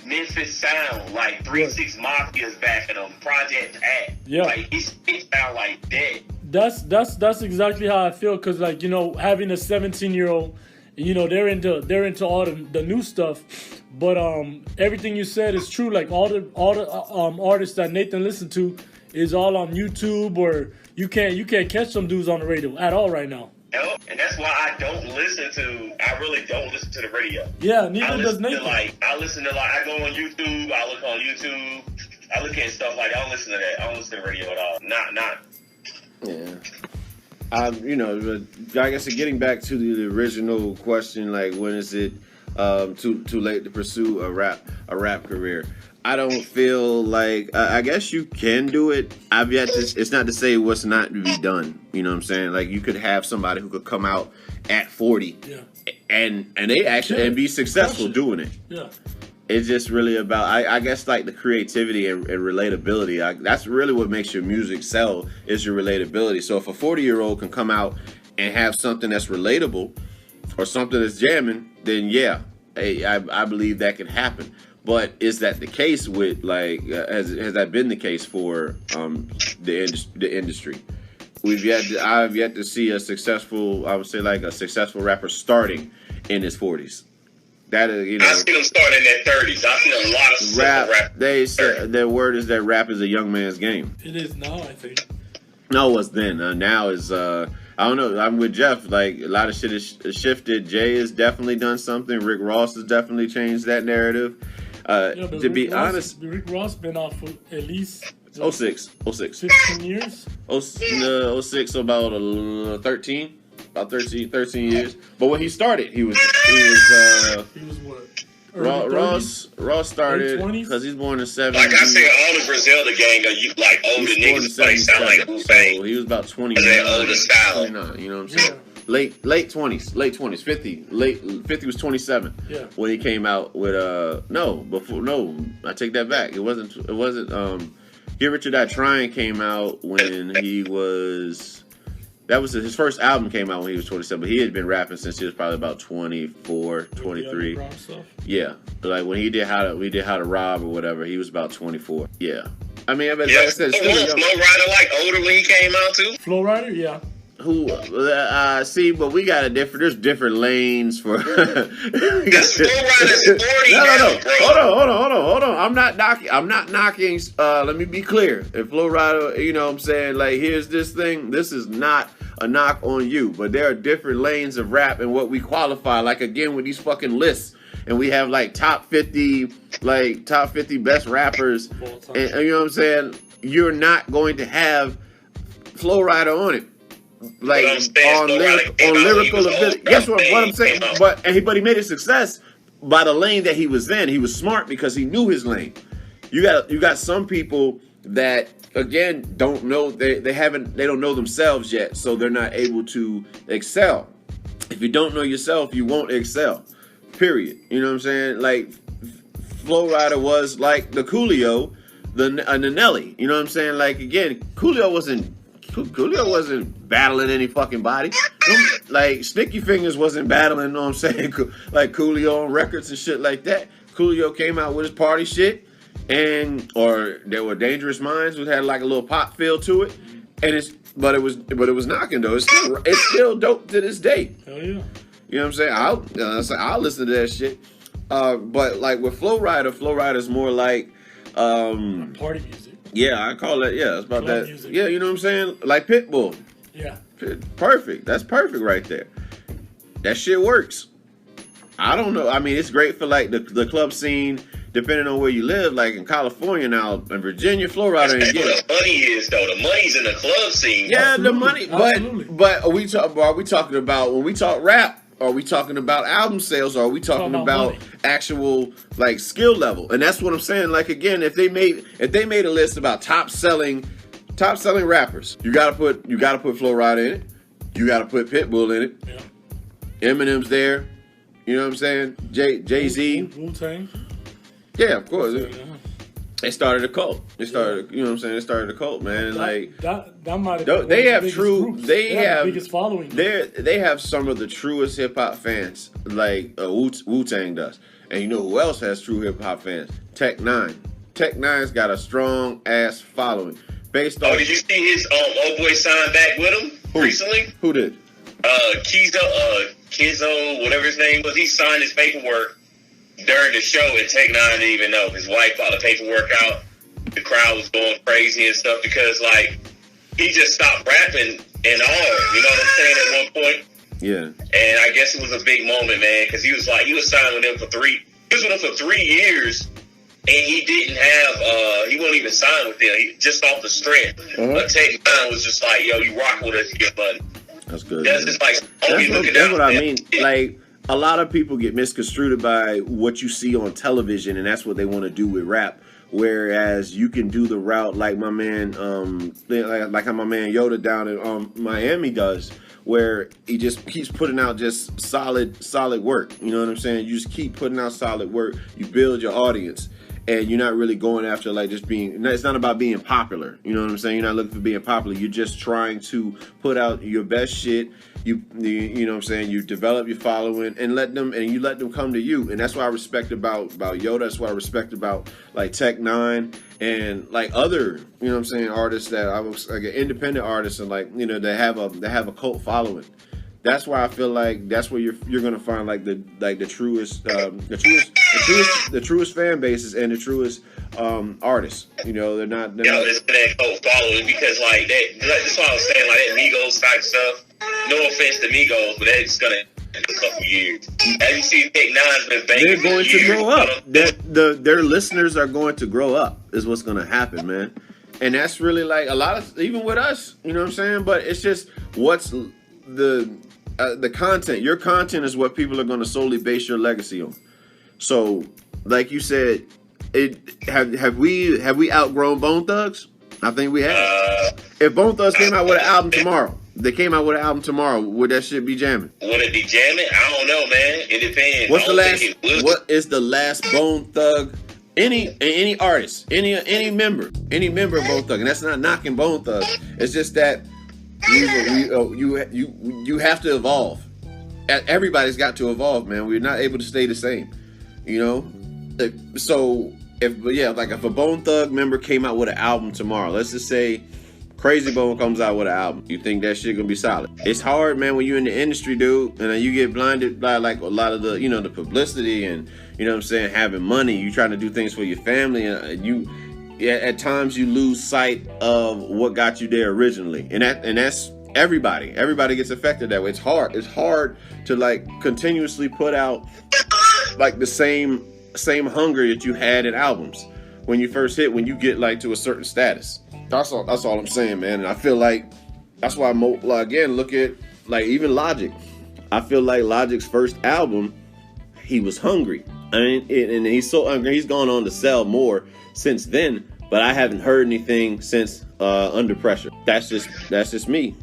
Memphis sound, like 3-6 Mafia's backing him, Project Act. Yeah. Like he sound like that. That's exactly how I feel. Cause like, you know, having a 17-year-old, you know, they're into all the new stuff. But everything you said is true. Like all the artists that Nathan listened to is all on YouTube, or you can't catch some dudes on the radio at all right now. Yep, and that's why I really don't listen to the radio. Yeah, neither does Nathan. I listen to I go on YouTube, I look on YouTube, I look at stuff like I don't listen to that. I don't listen to the radio at all. Not. Yeah. You know, but I guess getting back to the original question, like when is it too late to pursue a rap career? I don't feel like I guess you can do it. It's not to say what's not to be done. You know what I'm saying? Like you could have somebody who could come out at 40 and they actually and be successful doing it. Yeah. It's just really about I guess like the creativity and relatability. That's really what makes your music sell is your relatability. So if a 40-year-old can come out and have something that's relatable or something that's jamming, then yeah, I believe that can happen. But is that the case with has that been the case for the industry? I've yet to see a successful rapper starting in his 40s. That is, you know, I see them starting in their 30s. I see a lot of rap. They say their word is that rap is a young man's game. It is now, I think. No, it was then. Now is I don't know. I'm with Jeff. Like a lot of shit has shifted. Jay has definitely done something. Rick Ross has definitely changed that narrative. To be honest, Rick Ross been off for at least 06. 15 years. 06, so about 13 years. But when he started, he was He was what? Ross started Late 20s? because he's born in '70. Like I said, all the Griselda gang are you like older niggas, but they sound like Wu-Bang. So he was about 29. They're older style. 29, you know what I'm saying? Late 20s, 50 was 27. Yeah. When he came out with I take that back. It wasn't Get Rich or Die Trying came out when he was. That was his first album came out when he was 27, but he had been rapping since he was probably about 24, 23. Yeah, like when he did How to Rob or whatever, he was about 24. Yeah, I mean, like I said, Flow Rider like older when he came out too. Flow Rider, yeah. Who see, but we got there's different lanes for. This Flow Rider's 40 No. bro. Hold on. I'm not knocking. Let me be clear. If Flow Rider, you know what I'm saying, like, here's this thing. This is not a knock on you, but there are different lanes of rap and what we qualify. Like, again, with these fucking lists, and we have like top 50 best rappers, and you know what I'm saying. You're not going to have Flow Rider on it. Like on lyrical ability. Guess what I'm saying? But he made a success by the lane that he was in. He was smart because he knew his lane. You got some people that again don't know they don't know themselves yet, so they're not able to excel. If you don't know yourself, you won't excel. Period. You know what I'm saying? Like Flow Rider was like the Coolio, the Nelly. You know what I'm saying? Like again, Coolio wasn't battling any fucking body. Like Sticky Fingers wasn't battling, you know what I'm saying? Like Coolio on records and shit like that. Coolio came out with his party shit, or there were Dangerous Minds, which had like a little pop feel to it, and it was knocking though. It's still dope to this day. Hell yeah. You know what I'm saying? I'll listen to that shit. But like with Flow Rider's more like party music. Yeah, I call it. Yeah, it's about Club that. Music. Yeah, you know what I'm saying? Like Pitbull. Yeah. Perfect. That's perfect right there. That shit works. I don't know. I mean, it's great for like the club scene, depending on where you live. Like in California now, in Virginia, Flow Rider. That's where the money is, though. The money's in the club scene. Yeah, Absolutely. the money. But are we talking about when we talk rap? Are we talking about album sales? Or are we talking about actual like skill level? And that's what I'm saying. Like again, if they made a list about top selling rappers, you gotta put Flow Rider in it. You gotta put Pitbull in it. Yeah. Eminem's there. You know what I'm saying? Jay-Z. Wu-Tang. Yeah, of course. They started a cult. They started, you know what I'm saying? They started a cult, man. That might have they have true. Groups. They have the biggest following. They have some of the truest hip hop fans, like Wu-Tang does. And you know who else has true hip hop fans? Tech Nine. Tech Nine's got a strong ass following. Based on. Oh, did you see his old boy signed back with him recently? Who did? Kizzo, whatever his name was. He signed his paperwork during the show, and Tech Nine didn't even know. His wife brought the paperwork out. The crowd was going crazy and stuff because, like, he just stopped rapping and all. You know what I'm saying? At one point. Yeah. And I guess it was a big moment, man, because he was signed with them for 3 years, and he didn't have. He wasn't even signed with them. He just off the strength. But Tech Nine was just like, yo, you rock with us, you get money. That's good. That's just like, that's what I mean. Like. A lot of people get misconstrued by what you see on television, and that's what they want to do with rap. Whereas you can do the route like my man, like how my man Yoda down in Miami does, where he just keeps putting out just solid work. You know what I'm saying? You just keep putting out solid work. You build your audience, and you're not really going after like just being. It's not about being popular. You know what I'm saying? You're not looking for being popular. You're just trying to put out your best shit. You know what I'm saying? You develop your following and you let them come to you. And that's what I respect about Yoda. That's what I respect about like Tech Nine and like other, you know what I'm saying, artists that I was like independent artists and like, you know, they have a cult following. That's why I feel like that's where you're gonna find like the truest fan bases and the truest artists. You know, they're not it's that cult following because like that's why I was saying like that Migos type stuff. No offense to Migos, but that's gonna in a couple years. As you see, Tech Nine's been banging. They're going to grow up. Their listeners are going to grow up. Is what's going to happen, man. And that's really like a lot of even with us. You know what I'm saying? But it's just what's the content. Your content is what people are going to solely base your legacy on. So, like you said, have we outgrown Bone Thugs? I think we have. If Bone Thugs came out with an album tomorrow, would that shit be jamming? Would it be jamming? I don't know, man. It depends. What is the last Bone Thug? Any artist, any member of Bone Thug, and that's not knocking Bone Thug. It's just that you have to evolve. Everybody's got to evolve, man. We're not able to stay the same, you know. So if a Bone Thug member came out with an album tomorrow, let's just say Crazy Bone comes out with an album, you think that shit gonna be solid? It's hard, man, when you're in the industry, dude, and you get blinded by like a lot of the, the publicity and, you know what I'm saying, having money. You trying to do things for your family, and at times you lose sight of what got you there originally, and that's everybody. Everybody gets affected that way. It's hard. It's hard to like continuously put out like the same hunger that you had in albums when you first hit, when you get like to a certain status. That's all I'm saying, man. And I feel like that's why again, look at like even Logic. I feel like Logic's first album, he was hungry. And he's so hungry. He's gone on to sell more since then, but I haven't heard anything since Under Pressure. That's just me.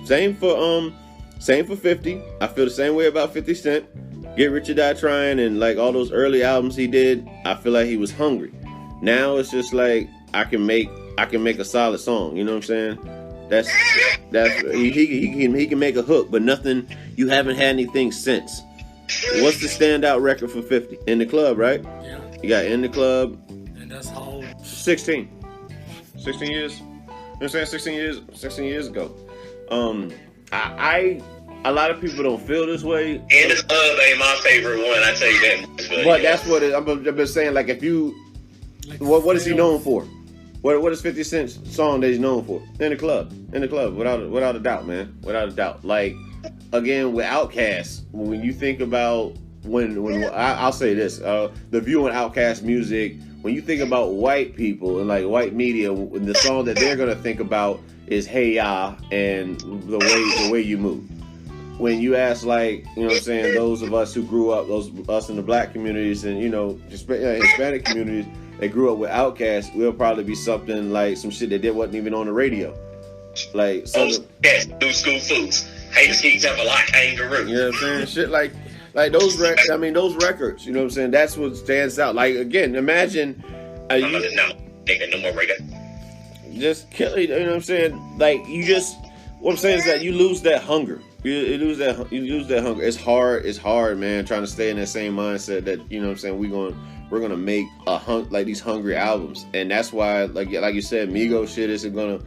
Same for 50. I feel the same way about 50 Cent. Get Rich or Die Trying and like all those early albums he did, I feel like he was hungry. Now it's just like I can make a solid song, you know what I'm saying? That's he can make a hook, but nothing. You haven't had anything since. What's the standout record for 50? In the Club, right? Yeah. You got In the Club. And that's how 16 years. You know what I'm saying? 16 years ago. A lot of people don't feel this way. In the Club ain't my favorite one, I tell you that. But that's what I've been saying. Like if you, like what is he known for? What is 50 Cent's song that he's known for? In the Club, without a doubt, man, without a doubt. Like again with Outkast, when you think about I'll say this, the view on Outkast music. When you think about white people and like white media, the song that they're gonna think about is Hey Ya and the way you move. When you ask, like, you know what I'm saying, those of us who grew up, us in the black communities and, Hispanic communities, they grew up with Outkast, will probably be something like some shit that wasn't even on the radio. Like, new school foods. Haters keeps up a lot, kangaroo. You know what I'm saying? Shit like those records, you know what I'm saying? That's what stands out. Like, again, imagine. No more record. Just kill it, you know what I'm saying? Like, what I'm saying is that you lose that hunger. You lose that hunger. It's hard, man, trying to stay in that same mindset that, you know what I'm saying, we're gonna make like these hungry albums. And that's why, like you said, Migos shit isn't gonna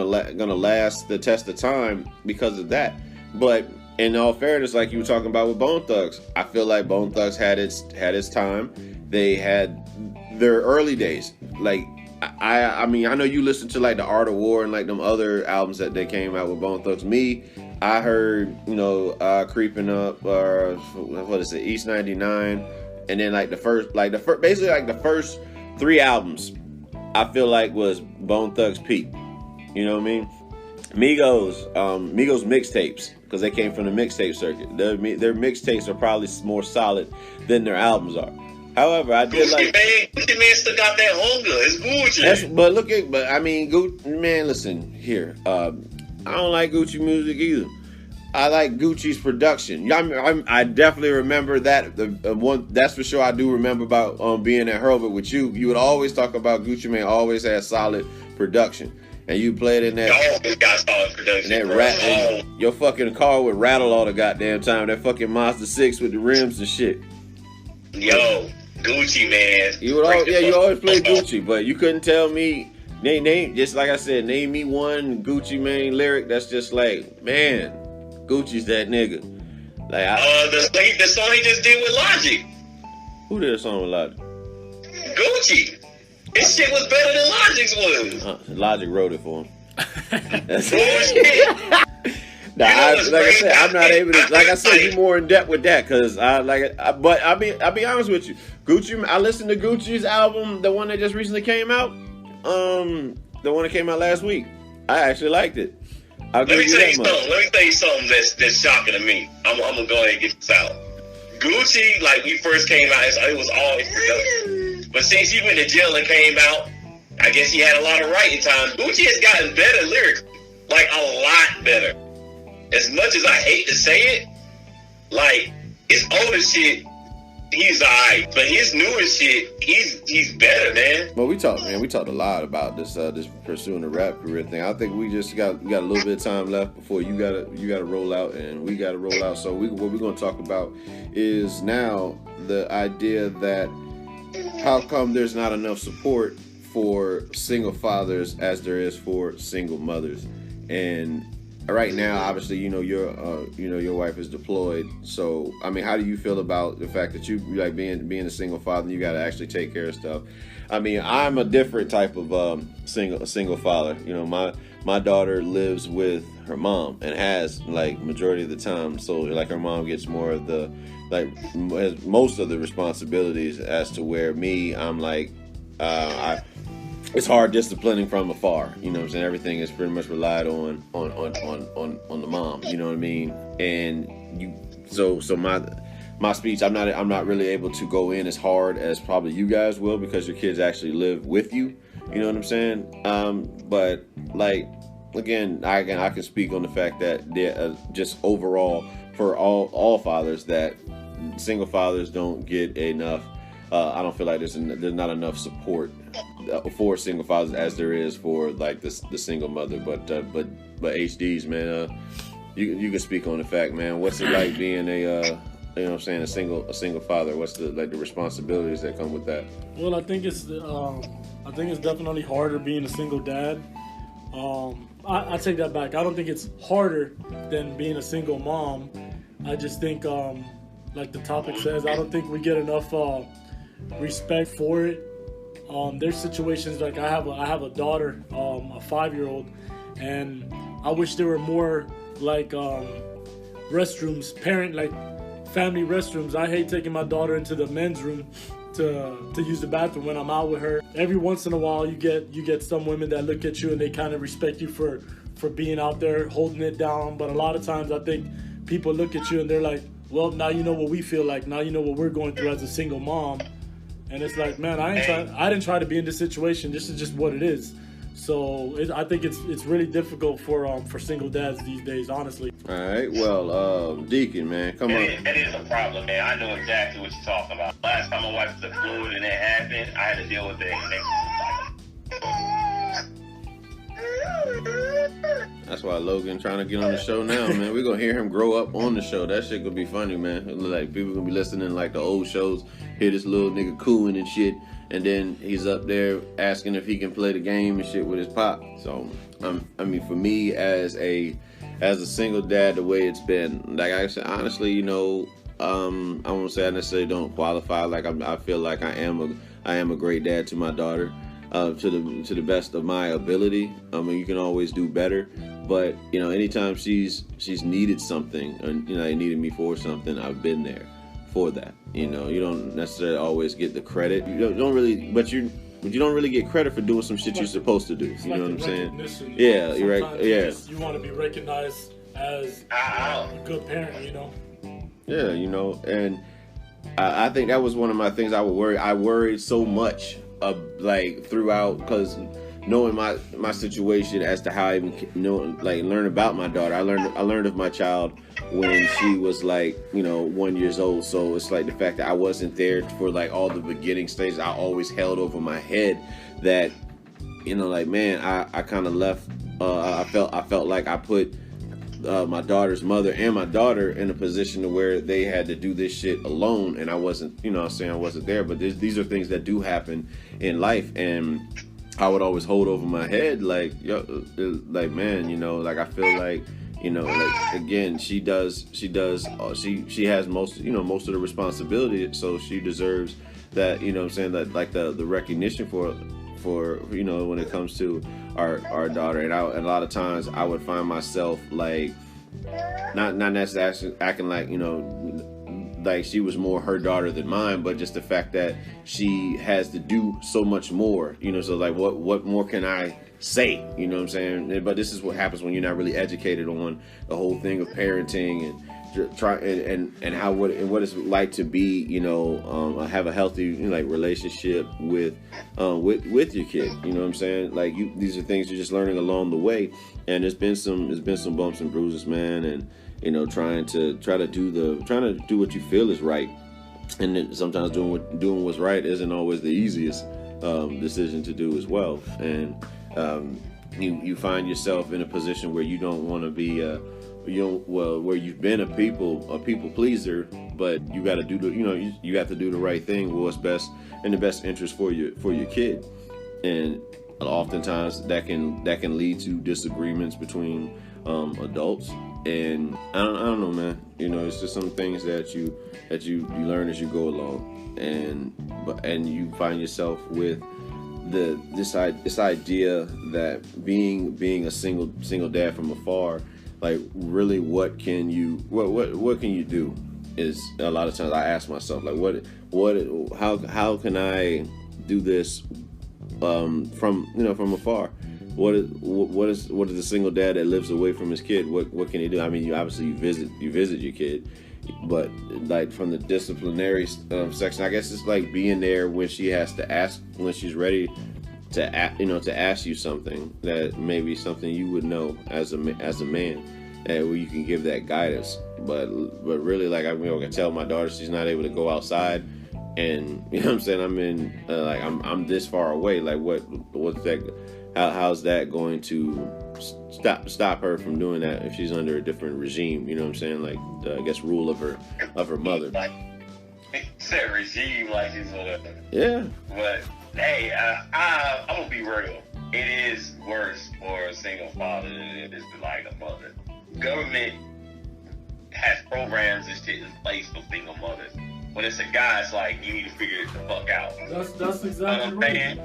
last the test of time because of that. But in all fairness, like you were talking about with Bone Thugs, I feel like Bone Thugs had its time. They had their early days. Like I mean, I know you listened to like the Art of War and like them other albums that they came out with Bone Thugs. I heard, Creeping Up, what is it, East 99, and then like the first 3 albums, I feel like was Bone Thugs' peak. You know what I mean? Migos mixtapes, because they came from the mixtape circuit. Their mixtapes are probably more solid than their albums are. However, I did like. Gucci man still got that hunger. It's Gucci. Gucci man. Listen here. I don't like Gucci music either. I like Gucci's production. I definitely remember that. The one that's for sure. I do remember about being at Herbert with you. You would always talk about Gucci man. Always had solid production, and you played in that. Always got solid production. And that your fucking car would rattle all the goddamn time. That fucking Mazda 6 with the rims and shit. Yo, Gucci man. You always play Gucci, but you couldn't tell me. Name just like I said, name me one Gucci Mane lyric that's just like, man, Gucci's that nigga. Like the song he just did with Logic. Who did a song with Logic? Gucci. His shit was better than Logic's was. Logic wrote it for him. That's bullshit. I'm not able to. Like I said, be more in depth with that because But I'll be honest with you. Gucci. I listened to Gucci's album, the one that just recently came out. The one that came out last week. I actually liked it. Let me tell you something that's shocking to me. I'm gonna go ahead and get this out. Gucci, like, we first came out, it was all in production. But since he went to jail and came out, I guess he had a lot of writing time. Gucci has gotten better lyrically, like a lot better. As much as I hate to say it, like, his older shit, he's alright, but his newer shit, he's better, man. Well, we talked a lot about this pursuing the rap career thing. I think we just got a little bit of time left before you gotta roll out and we gotta roll out. So what we're gonna talk about is now the idea that how come there's not enough support for single fathers as there is for single mothers. And right now, obviously, your wife is deployed. So, I mean, how do you feel about the fact that you like being a single father? You got to actually take care of stuff. I mean, I'm a different type of single father. You know, my daughter lives with her mom and has like majority of the time. So, like, her mom gets more of the has most of the responsibilities. As to where me, I'm like, it's hard disciplining from afar. You know what I'm saying? Everything is pretty much relied on the mom. You know what I mean? And so my speech, I'm not really able to go in as hard as probably you guys will because your kids actually live with you. You know what I'm saying? But like, again, I can speak on the fact that just overall for all fathers, that single fathers don't get enough. I don't feel like there's not enough support for single fathers as there is for like the single mother. But HDs, man, you can speak on the fact, man. What's it like being you know what I'm saying, a single father? What's the responsibilities that come with that? Well, I think it's definitely harder being a single dad. I take that back. I don't think it's harder than being a single mom. I just think, like the topic says, I don't think we get enough respect for it. There's situations like I have a daughter, a 5-year-old, and I wish there were more like restrooms, family restrooms. I hate taking my daughter into the men's room to use the bathroom when I'm out with her. Every once in a while you get some women that look at you and they kind of respect you for being out there holding it down, but a lot of times I think people look at you and they're like, well, now you know what we feel like, now you know what we're going through as a single mom. And it's like, man, I didn't try to be in this situation. This is just what it is. So I think it's really difficult for single dads these days, honestly. All right, well, Deacon, man, come on. That is a problem, man. I know exactly what you're talking about. Last time my wife was deployed and that happened, I had to deal with that. That's why Logan trying to get on the show now, man. We're gonna hear him grow up on the show. That shit gonna be funny, man. Like, people gonna be listening like the old shows, hear this little nigga cooing and shit, and then he's up there asking if he can play the game and shit with his pop. So I mean, for me as a single dad, the way it's been, like I said, honestly, you know, I won't say I necessarily don't qualify. Like, I feel like I am a great dad to my daughter. To the best of my ability. I mean, you can always do better, but you know, anytime she's needed something, and you know, they needed me for something, I've been there for that. You know, you don't necessarily always get the credit. You don't really, but you don't really get credit for doing some shit you're supposed to do. You know what I'm saying? Yeah, you're right. Yeah, you want to be recognized as a good parent. You know. Yeah, you know, and I think that was one of my things I worried so much. Like throughout, because knowing my situation as to how I even learn about my daughter. I learned of my child when she was like, you know, 1 year old. So it's like the fact that I wasn't there for like all the beginning stages. I always held over my head that, you know, like, man, I kind of left. I felt like I put my daughter's mother and my daughter in a position to where they had to do this shit alone, and I wasn't, you know, saying I wasn't there. But these are things that do happen in life, and I would always hold over my head like, yo, like, man, you know, like I feel like, you know, like, again, she has most of the responsibility, so she deserves that, you know what I'm saying, that like the recognition for you know, when it comes to our daughter. And a lot of times I would find myself like not necessarily acting like, you know, like she was more her daughter than mine, but just the fact that she has to do so much more, you know. So like, what more can I say, you know what I'm saying? But this is what happens when you're not really educated on the whole thing of parenting try and how what it's like to be, have a healthy, like relationship with your kid. You know what I'm saying? Like these are things you're just learning along the way, and there's been some bumps and bruises, man, and trying to do what you feel is right, and then sometimes doing what's right isn't always the easiest decision to do as well, and you find yourself in a position where you don't want to be where you've been a people pleaser, but you got to do you have to do the right thing, what's best in the best interest for your kid, and oftentimes that can lead to disagreements between adults, and I don't know, man. It's just some things that you learn as you go along, and you find yourself with this idea that being a single dad from afar, like really what can you do, is a lot of times I ask myself, like how can I do this from afar? What is a single dad that lives away from his kid? What can he do? I mean, you visit your kid, but like from the disciplinary section, I guess it's like being there when she has to ask, when she's ready to ask you something that maybe something you would know as a man, and where you can give that guidance. But really, like I can tell my daughter she's not able to go outside, and you know what I'm saying, I'm in I'm this far away. Like what's that? How's that going to stop her from doing that if she's under a different regime? You know what I'm saying? Like I guess rule of her mother. Like said regime, like it's whatever. Yeah. But hey, I'm gonna be real. It is worse for a single father than it is to like a mother. Government has programs and shit in place for single mothers. When it's a guy, it's like you need to figure it the fuck out. That's exactly right.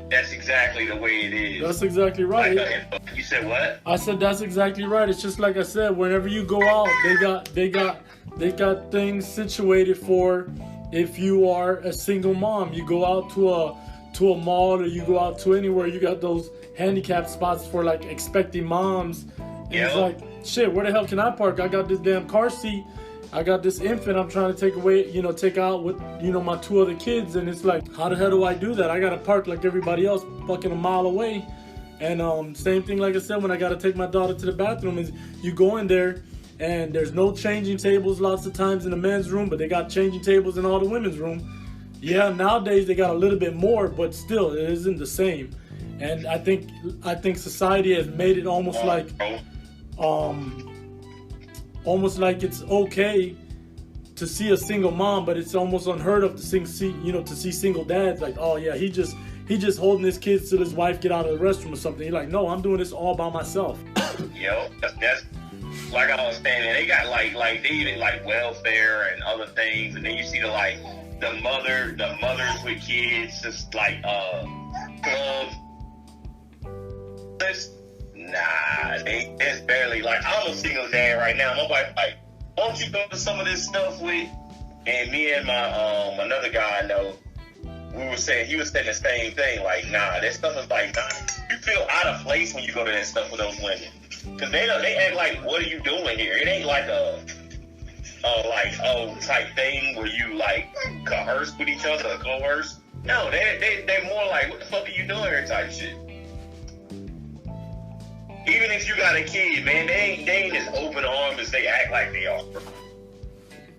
That's exactly the way it is. That's exactly right. You said what? I said that's exactly right. It's just like I said. Whenever you go out, they got things situated for if you are a single mom. You go out to a mall, or you go out to anywhere. You got those handicapped spots for like expecting moms. And It's like, shit, where the hell can I park? I got this damn car seat. I got this infant I'm trying to take out with, my two other kids. And it's like, how the hell do I do that? I got to park like everybody else fucking a mile away. And same thing, like I said, when I got to take my daughter to the bathroom, is you go in there and there's no changing tables lots of times in the men's room, but they got changing tables in all the women's room. Yeah, nowadays they got a little bit more, but still it isn't the same. And I think society has made it almost like it's okay to see a single mom, but it's almost unheard of to see single dads. Like, oh yeah, he just holding his kids till his wife get out of the restroom or something. He's like, no, I'm doing this all by myself. That's like I was saying. They got like they even like welfare and other things, and then you see the mothers with kids, just like clubs. Nah, it's barely like I'm a single dad right now. My wife like, why don't you go to some of this stuff with? And me and my another guy I know, he was saying the same thing. Like, nah, that stuff is like, nah, you feel out of place when you go to that stuff with those women, because they act like, what are you doing here? It ain't like a type thing where you like coerce with each other or coerce. No, they're more like, what the fuck are you doing here type shit. Even if you got a kid, man, they ain't as open arms as they act like they are.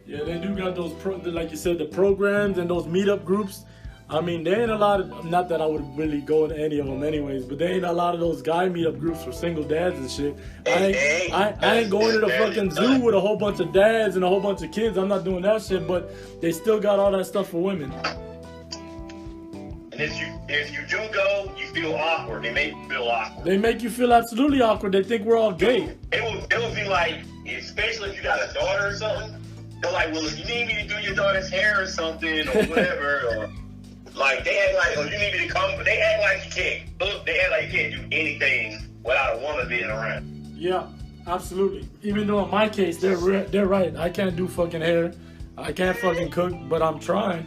Yeah, they do got those, like you said, the programs and those meetup groups. I mean, there ain't a lot of, not that I would really go to any of them anyways, but there ain't a lot of those guy meetup groups for single dads and shit. I ain't going to the fucking zoo with a whole bunch of dads and a whole bunch of kids. I'm not doing that shit, but they still got all that stuff for women. And if you do go, you feel awkward. They make you feel awkward. They make you feel absolutely awkward. They think we're all gay. It would be like, especially if you got a daughter or something, they're like, well, if you need me to do your daughter's hair or something or whatever, or like they act like, oh, you need me to come, but they act like you can't. They act like you can't do anything without a woman being around. Yeah, absolutely. Even though in my case, they're right. I can't do fucking hair. I can't fucking cook, but I'm trying.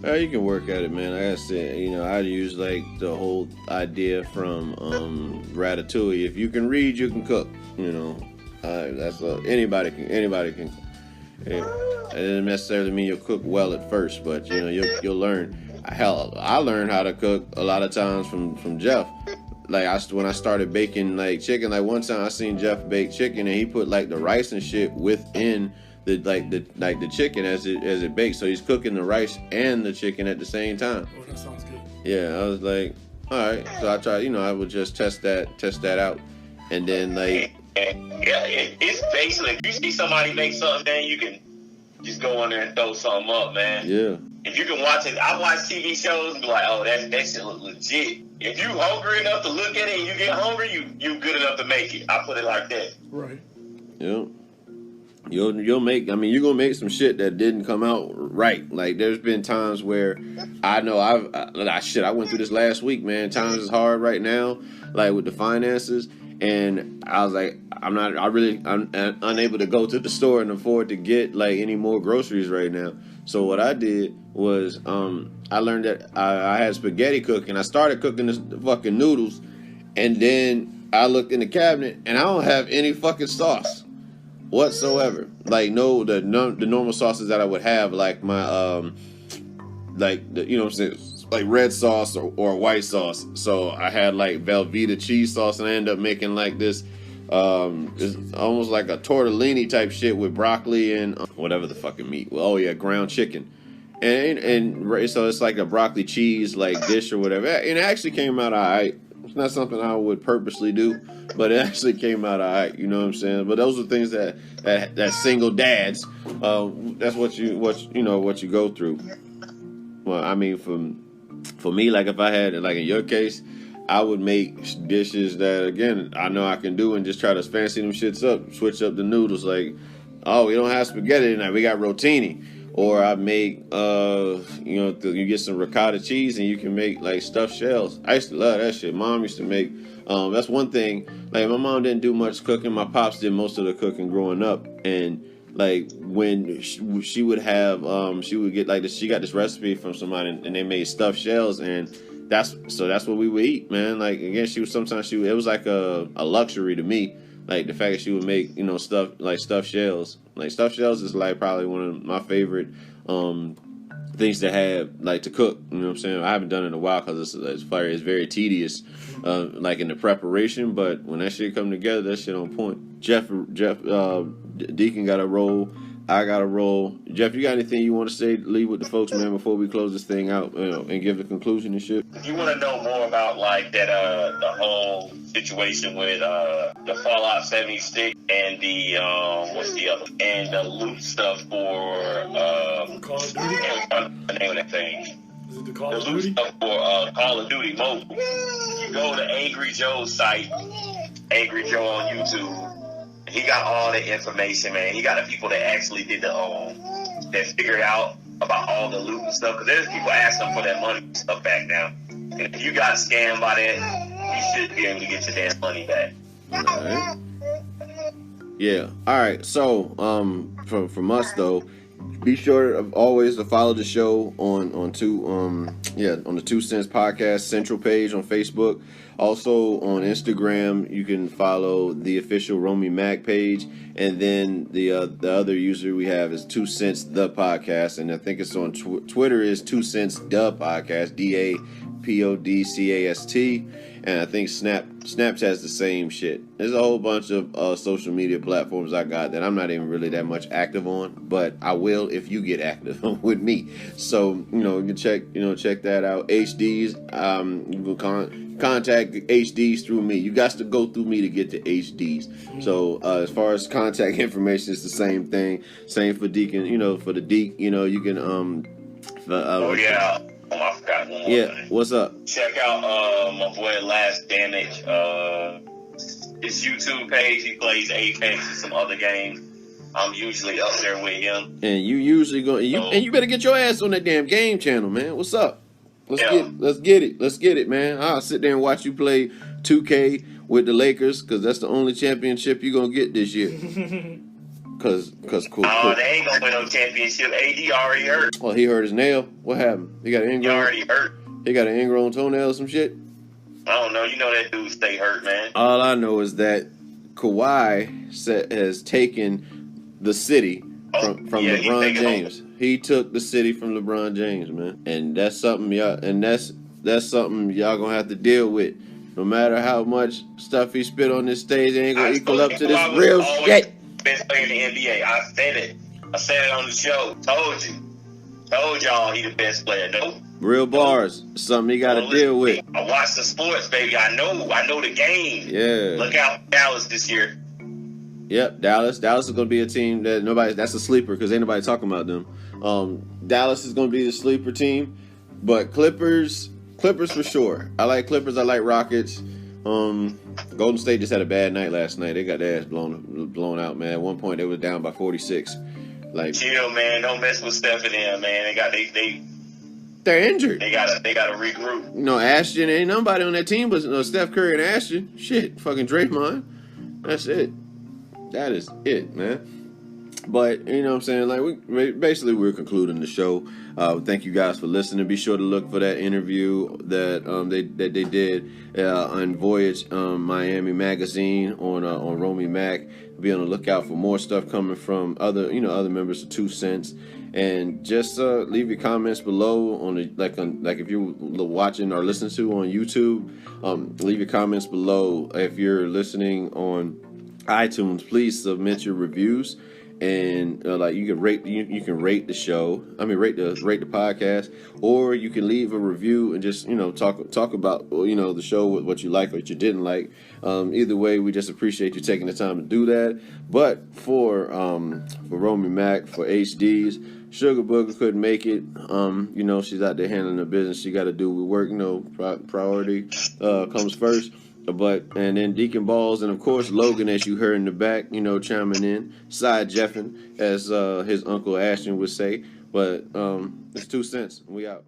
You can work at it, man. Like I said, I use like the whole idea from Ratatouille. If you can read, you can cook. Anybody can. It doesn't necessarily mean you'll cook well at first, but you know you'll learn. Hell, I learned how to cook a lot of times from Jeff. Like when I started baking like chicken, like one time I seen Jeff bake chicken and he put like the rice and shit within the chicken as it bakes. So he's cooking the rice and the chicken at the same time. Oh, that sounds good. Yeah, I was like, all right. So I tried, I would just test that out, and then like. Yeah, it's basically if you see somebody make something, then you can just go in there and throw something up, man. Yeah. If you can watch it, I watch TV shows and be like, oh, that shit look legit. If you hungry enough to look at it and you get hungry, you good enough to make it. I put it like that. Right. Yeah. You'll make. I mean, you're gonna make some shit that didn't come out right. Like there's been times where I know I went through this last week, man. Times is hard right now, like with the finances. And I was like, I'm unable to go to the store and afford to get like any more groceries right now. So what I did was, I learned that I had spaghetti cooking. I started cooking this fucking noodles, and then I looked in the cabinet and I don't have any fucking sauce whatsoever. Like the normal sauces that I would have, like my like the, what I'm saying, like red sauce or white sauce. So I had like Velveeta cheese sauce, and I ended up making like this it's almost like a tortellini type shit with broccoli and whatever the fucking meat. Oh yeah, ground chicken. And so it's like a broccoli cheese like dish or whatever. And it actually came out alright. It's not something I would purposely do, but it actually came out alright, you know what I'm saying? But those are things that single dads, that's what you go through. Well, I mean, for me, like if I had, like in your case, I would make dishes that, again, I know I can do and just try to fancy them shits up, switch up the noodles. Like, oh, we don't have spaghetti tonight, we got rotini. Or I make, you get some ricotta cheese and you can make like stuffed shells. I used to love that shit. Mom used to make, that's one thing. Like my mom didn't do much cooking. My pops did most of the cooking growing up. And like when she would have, she would get like this, she got this recipe from somebody and they made stuffed shells, and that's what we would eat, man. Like again, it was like a luxury to me. Like the fact that she would make, stuffed shells. Like stuffed shells is like probably one of my favorite things to have, like to cook. You know what I'm saying? I haven't done it in a while because it's very tedious, like in the preparation. But when that shit come together, that shit on point. Jeff, Deacon got a roll. I got a roll. Jeff, you got anything you want to say, leave with the folks, man, before we close this thing out and give the conclusion and shit? If you want to know more about like that, the whole situation with the Fallout 76 and the what's the other, and the loot stuff for Call of Duty. The name of that thing. Is it the Call of The loot Duty? stuff for Call of Duty Mobile. You go to Angry Joe's site, Angry Joe on YouTube. He got all the information, man. He got the people that actually did that figured out about all the loot and stuff. Because there's people asking for that money and stuff back now. And if you got scammed by that, you should be able to get your damn money back. All right. Yeah. All right. So, from us though, be sure of always to follow the show on the 2 Cents Podcast Central page on Facebook. Also on Instagram, you can follow the official Romey-Mak page, and then the other user we have is 2 Cents the Podcast, and I think it's on Twitter is 2 Cents the Podcast, DAPODCAST, and I think Snapchat has the same shit. There's a whole bunch of social media platforms I got that I'm not even really that much active on, but I will if you get active with me. So you can check that out. HDs, you can contact HDs through me. You got to go through me to get to HDs. So as far as contact information, it's the same thing. Same for Deacon. For the Deek, you can Oh yeah. I forgot one more thing. What's up? Check out my boy Last Damage. His YouTube page. He plays Apex and some other games. I'm usually up there with him. And you usually go. And you better get your ass on that damn game channel, man. What's up? Let's get it, man. I'll sit there and watch you play 2K with the Lakers, because that's the only championship you're gonna get this year. Cause cool. Oh, they ain't gonna win no championship. AD already hurt. Oh, he hurt his nail. What happened? He got an ingrown. He already hurt. He got an ingrown toenail or some shit. I don't know. You know that dude stay hurt, man. All I know is that Kawhi has taken the city from LeBron James. He took the city from LeBron James, man, and that's something that's something y'all gonna have to deal with. No matter how much stuff he spit on this stage, it ain't gonna equal up to this real shit. Best player in the NBA. I said it. I said it on the show. Told y'all he the best player. No. Real bars. Something you gotta deal with. I watch the sports, baby. I know the game. Yeah. Look out Dallas this year. Yep, Dallas. Dallas is gonna be a team that that's a sleeper because ain't nobody talking about them. Dallas is gonna be the sleeper team, but Clippers for sure. I like Clippers. I like Rockets. Golden State just had a bad night last night. They got their ass blown out, man. At one point they was down by 46. Like, chill, man. Don't mess with Steph and them, man. They're injured. They gotta regroup. You know, Ashton ain't nobody on that team but Steph Curry and Ashton. Shit, fucking Draymond. That's it. That is it, man. But you know what I'm saying? Like, we're concluding the show. Thank you guys for listening. Be sure to look for that interview that they did on Voyage Miami magazine on Romey-Mak. Be on the lookout for more stuff coming from other members of 2 Cents. And just leave your comments below on if you're watching or listening to on YouTube. Leave your comments below. If you're listening on iTunes, please submit your reviews. And you can rate the show. I mean, rate the podcast, or you can leave a review and just talk about the show, what you like, what you didn't like. Either way, we just appreciate you taking the time to do that. But for Romey-Mak, for HD's, Sugar Booger couldn't make it. She's out there handling her business. She got to do work. Priority comes first. And then Deacon Balls, and of course Logan, as you heard in the back, chiming in, side jeffing, as his uncle Ashton would say. But it's 2 Cents. We out.